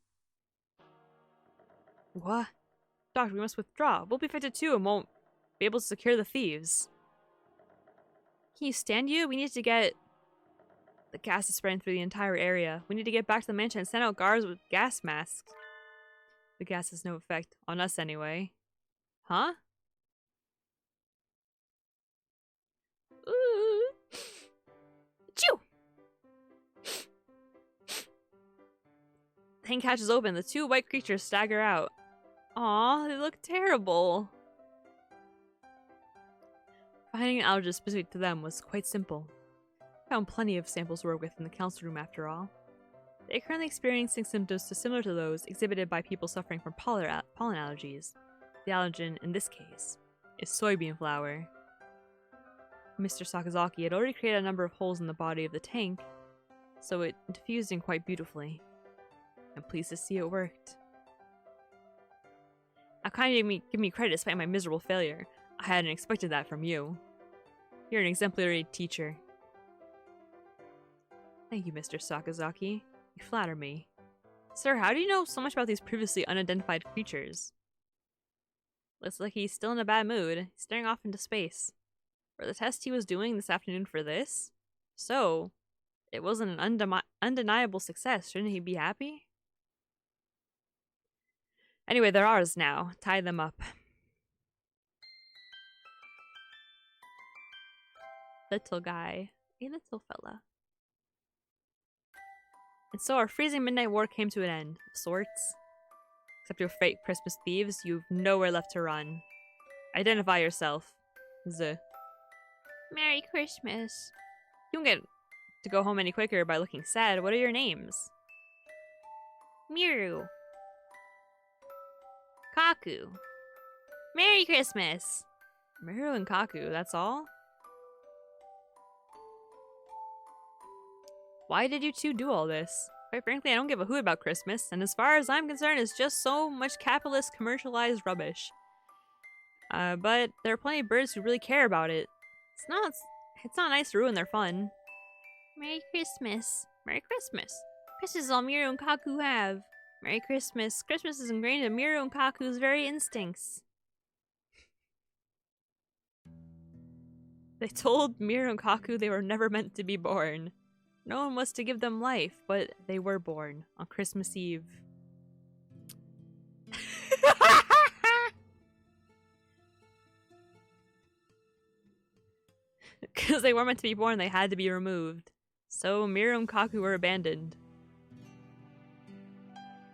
What? Doctor, we must withdraw. We'll be affected too and won't be able to secure the thieves. Can you stand you? We need to get... The gas is spreading through the entire area. We need to get back to the mansion and send out guards with gas masks. The gas has no effect on us anyway. Huh? Ooh. Chew! The tank hatches open. The two white creatures stagger out. Aw, they look terrible. Finding an allergen specific to them was quite simple. Found plenty of samples to work with in the council room after all. They are currently experiencing symptoms similar to those exhibited by people suffering from pollen allergies. The allergen, in this case, is soybean flour. Mr. Sakazaki had already created a number of holes in the body of the tank, so it diffused in quite beautifully. I'm pleased to see it worked. How kind of give me credit despite my miserable failure. I hadn't expected that from you. You're an exemplary teacher. Thank you, Mr. Sakazaki. You flatter me. Sir, how do you know so much about these previously unidentified creatures? Looks like he's still in a bad mood, staring off into space. For the test he was doing this afternoon for this? So, it wasn't an undeniable success. Shouldn't he be happy? Anyway, they're ours now. Tie them up. Little guy. A little fella. And so our freezing midnight war came to an end, of sorts. Except your fake Christmas thieves, you've nowhere left to run. Identify yourself. Z. Merry Christmas. You don't get to go home any quicker by looking sad. What are your names? Miru. Kaku. Merry Christmas. Miru and Kaku, that's all? Why did you two do all this? Quite frankly, I don't give a hoot about Christmas, and as far as I'm concerned, it's just so much capitalist, commercialized rubbish. But there are plenty of birds who really care about it. It's not nice to ruin their fun. Merry Christmas. Merry Christmas. Christmas is all Miru and Kaku have. Merry Christmas. Christmas is ingrained in Miru and Kaku's very instincts. They told Miru and Kaku they were never meant to be born. No one was to give them life, but they were born on Christmas Eve. Because they weren't meant to be born, they had to be removed. So Miru and Kaku were abandoned.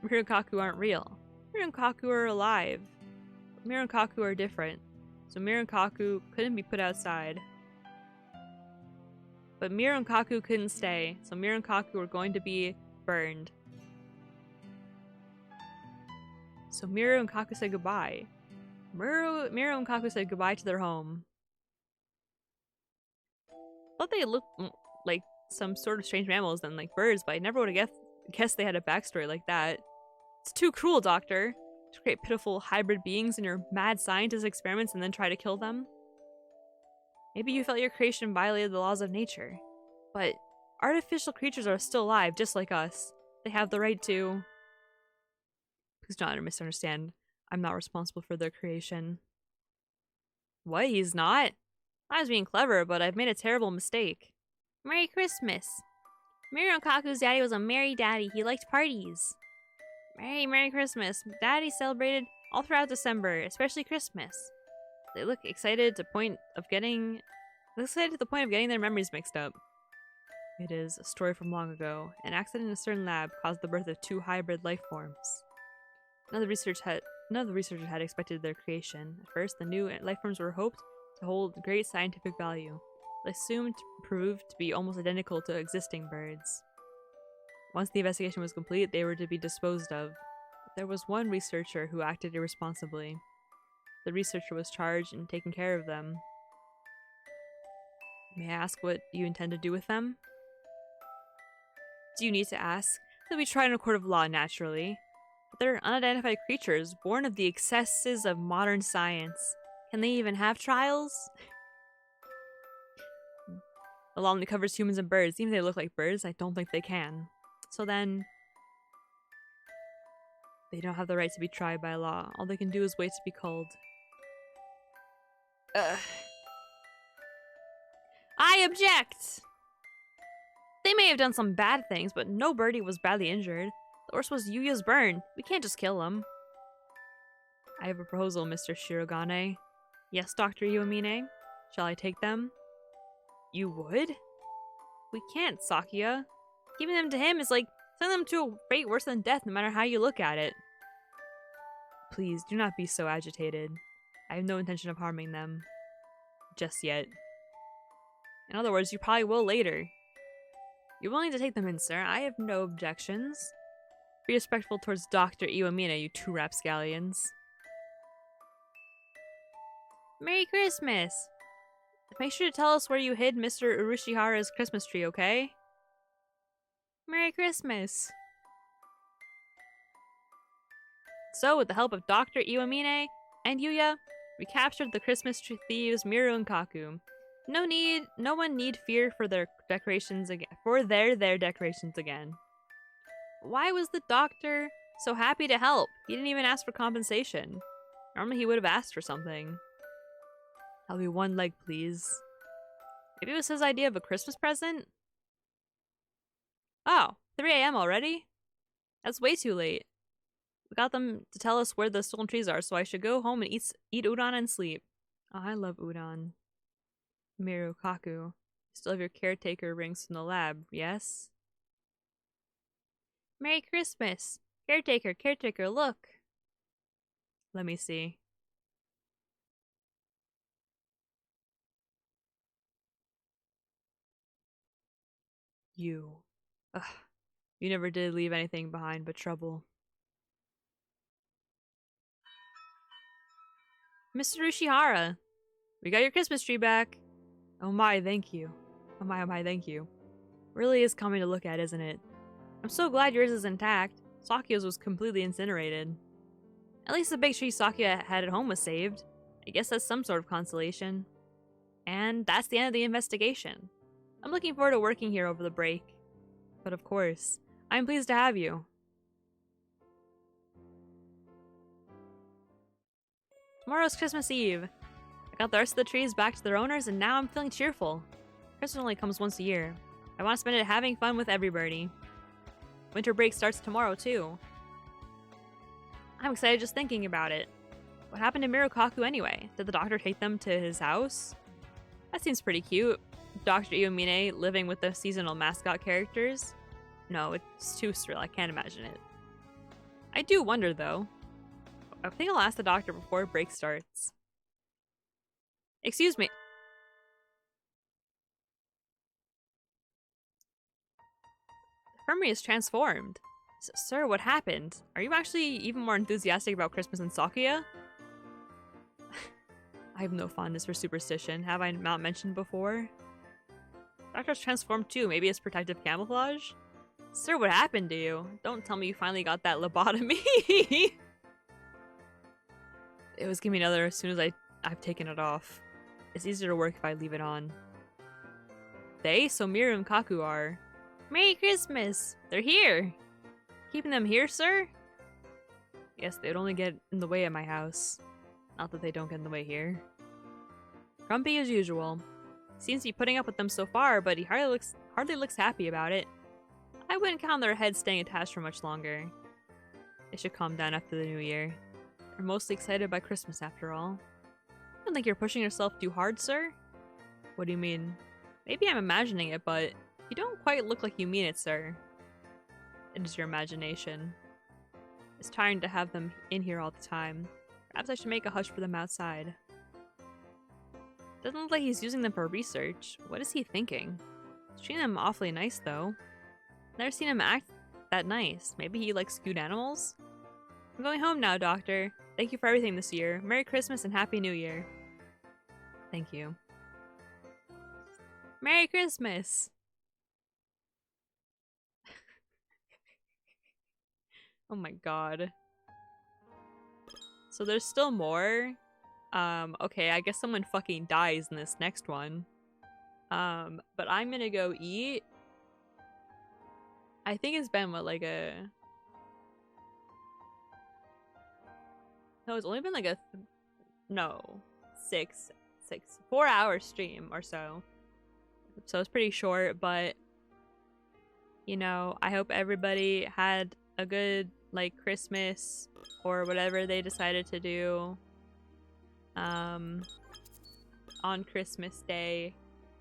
Miru and Kaku aren't real. Miru and Kaku are alive. Miru and Kaku are different. So Miru and Kaku couldn't be put outside. But Miru and Kaku couldn't stay, so Miru and Kaku were going to be burned. So Miru and Kaku said goodbye. Miru and Kaku said goodbye to their home. I thought they looked like some sort of strange mammals than like birds, but I never would have guessed they had a backstory like that. It's too cruel, Doctor, to create pitiful hybrid beings in your mad scientist experiments and then try to kill them. Maybe you felt your creation violated the laws of nature. But artificial creatures are still alive, just like us. They have the right to... Please don't misunderstand. I'm not responsible for their creation. What? He's not? I was being clever, but I've made a terrible mistake. Merry Christmas. Miru and Kaku's daddy was a merry daddy. He liked parties. Merry Christmas. Daddy celebrated all throughout December, especially Christmas. They look excited to the point of getting their memories mixed up. It is a story from long ago. An accident in a certain lab caused the birth of two hybrid life forms. None of the researchers had expected their creation. At first, the new life forms were hoped to hold great scientific value. They assumed proved to be almost identical to existing birds. Once the investigation was complete, they were to be disposed of. But there was one researcher who acted irresponsibly. The researcher was charged and taking care of them. May I ask what you intend to do with them? Do you need to ask? They'll be tried in a court of law, naturally. But they're unidentified creatures, born of the excesses of modern science. Can they even have trials? The law only covers humans and birds. Even if they look like birds, I don't think they can. So then... they don't have the right to be tried by law. All they can do is wait to be called. I object! They may have done some bad things, but no birdie was badly injured. The worst was Yuya's burn. We can't just kill him. I have a proposal, Mr. Shirogane. Yes, Dr. Iwamine? Shall I take them? You would? We can't, Sakuya. Giving them to him is like sending them to a fate worse than death, no matter how you look at it. Please, do not be so agitated. I have no intention of harming them. Just yet. In other words, you probably will later. You're willing to take them in, sir. I have no objections. Be respectful towards Dr. Iwamina, you two rapscallions. Merry Christmas! Make sure to tell us where you hid Mr. Urushihara's Christmas tree, okay? Merry Christmas! So, with the help of Dr. Iwamine and Yuya, we captured the Christmas tree thieves Miru and Kaku. No one need fear for their decorations again. Their decorations again. Why was the doctor so happy to help? He didn't even ask for compensation. Normally he would have asked for something. I'll be one leg, please. Maybe it was his idea of a Christmas present? Oh, 3 a.m. already? That's way too late. We got them to tell us where the stolen trees are, so I should go home and eat udon and sleep. Oh, I love udon. Miru, Kaku, you still have your caretaker rings from the lab, yes? Merry Christmas! Caretaker, look! Let me see. You. Ugh. You never did leave anything behind but trouble. Mr. Ushihara! We got your Christmas tree back! Oh my, thank you. Oh my, thank you. Really is coming to look at, isn't it? I'm so glad yours is intact. Sakuya's was completely incinerated. At least the big tree Sakuya had at home was saved. I guess that's some sort of consolation. And that's the end of the investigation. I'm looking forward to working here over the break. But of course, I'm pleased to have you. Tomorrow's Christmas Eve. I got the rest of the trees back to their owners and now I'm feeling cheerful. Christmas only comes once a year. I want to spend it having fun with everybody. Winter break starts tomorrow too. I'm excited just thinking about it. What happened to Mirokaku anyway? Did the doctor take them to his house? That seems pretty cute. Dr. Iwamine living with the seasonal mascot characters? No, it's too surreal. I can't imagine it. I do wonder though. I think I'll ask the doctor before break starts. Excuse me. Hermie is transformed. Sir, what happened? Are you actually even more enthusiastic about Christmas than Sakuya? I have no fondness for superstition. Have I not mentioned before? Doctor's transformed too. Maybe it's protective camouflage? Sir, what happened to you? Don't tell me you finally got that lobotomy. It was giving me another as soon as I've taken it off. It's easier to work if I leave it on. So Miru and Kaku are. Merry Christmas! They're here! Keeping them here, sir? Yes, they'd only get in the way at my house. Not that they don't get in the way here. Grumpy as usual. Seems to be putting up with them so far, but he hardly looks happy about it. I wouldn't count on their heads staying attached for much longer. They should calm down after the new year. We're mostly excited by Christmas after all. I don't think you're pushing yourself too hard, sir? What do you mean? Maybe I'm imagining it, but you don't quite look like you mean it, sir. It is your imagination. It's tiring to have them in here all the time. Perhaps I should make a hutch for them outside. Doesn't look like he's using them for research. What is he thinking? He's treating them awfully nice, though. Never seen him act that nice. Maybe he likes cute animals? I'm going home now, Doctor. Thank you for everything this year. Merry Christmas and Happy New Year. Thank you. Merry Christmas! Oh my god. So there's still more? Okay, I guess someone fucking dies in this next one. But I'm gonna go eat. I think it's been, what, like a... No, it's only been like a... No. 4-hour stream or so. So it's pretty short, but... You know, I hope everybody had a good, like, Christmas or whatever they decided to do on Christmas Day.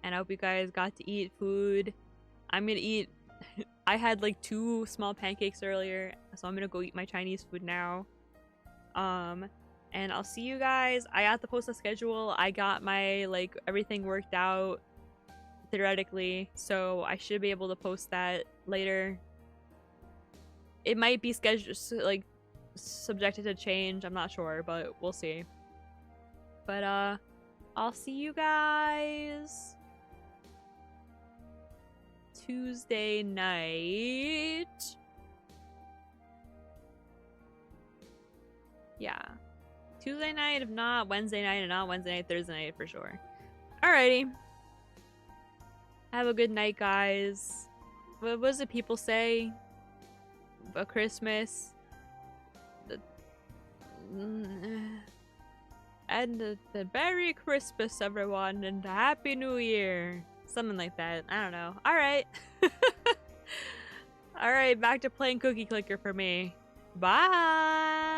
And I hope you guys got to eat food. I'm gonna eat... I had like 2 small pancakes earlier, so I'm gonna go eat my Chinese food now. And I'll see you guys. I got the post schedule. I got my, like, everything worked out theoretically, so I should be able to post that later. It might be scheduled, like, subjected to change. I'm not sure, but we'll see. But I'll see you guys Tuesday night. Yeah. Tuesday night, if not Wednesday night, and not Wednesday night, Thursday night for sure. Alrighty. Have a good night, guys. What does the people say about Christmas? And the Merry Christmas, everyone, and a Happy New Year. Something like that. I don't know. Alright. Alright, back to playing Cookie Clicker for me. Bye!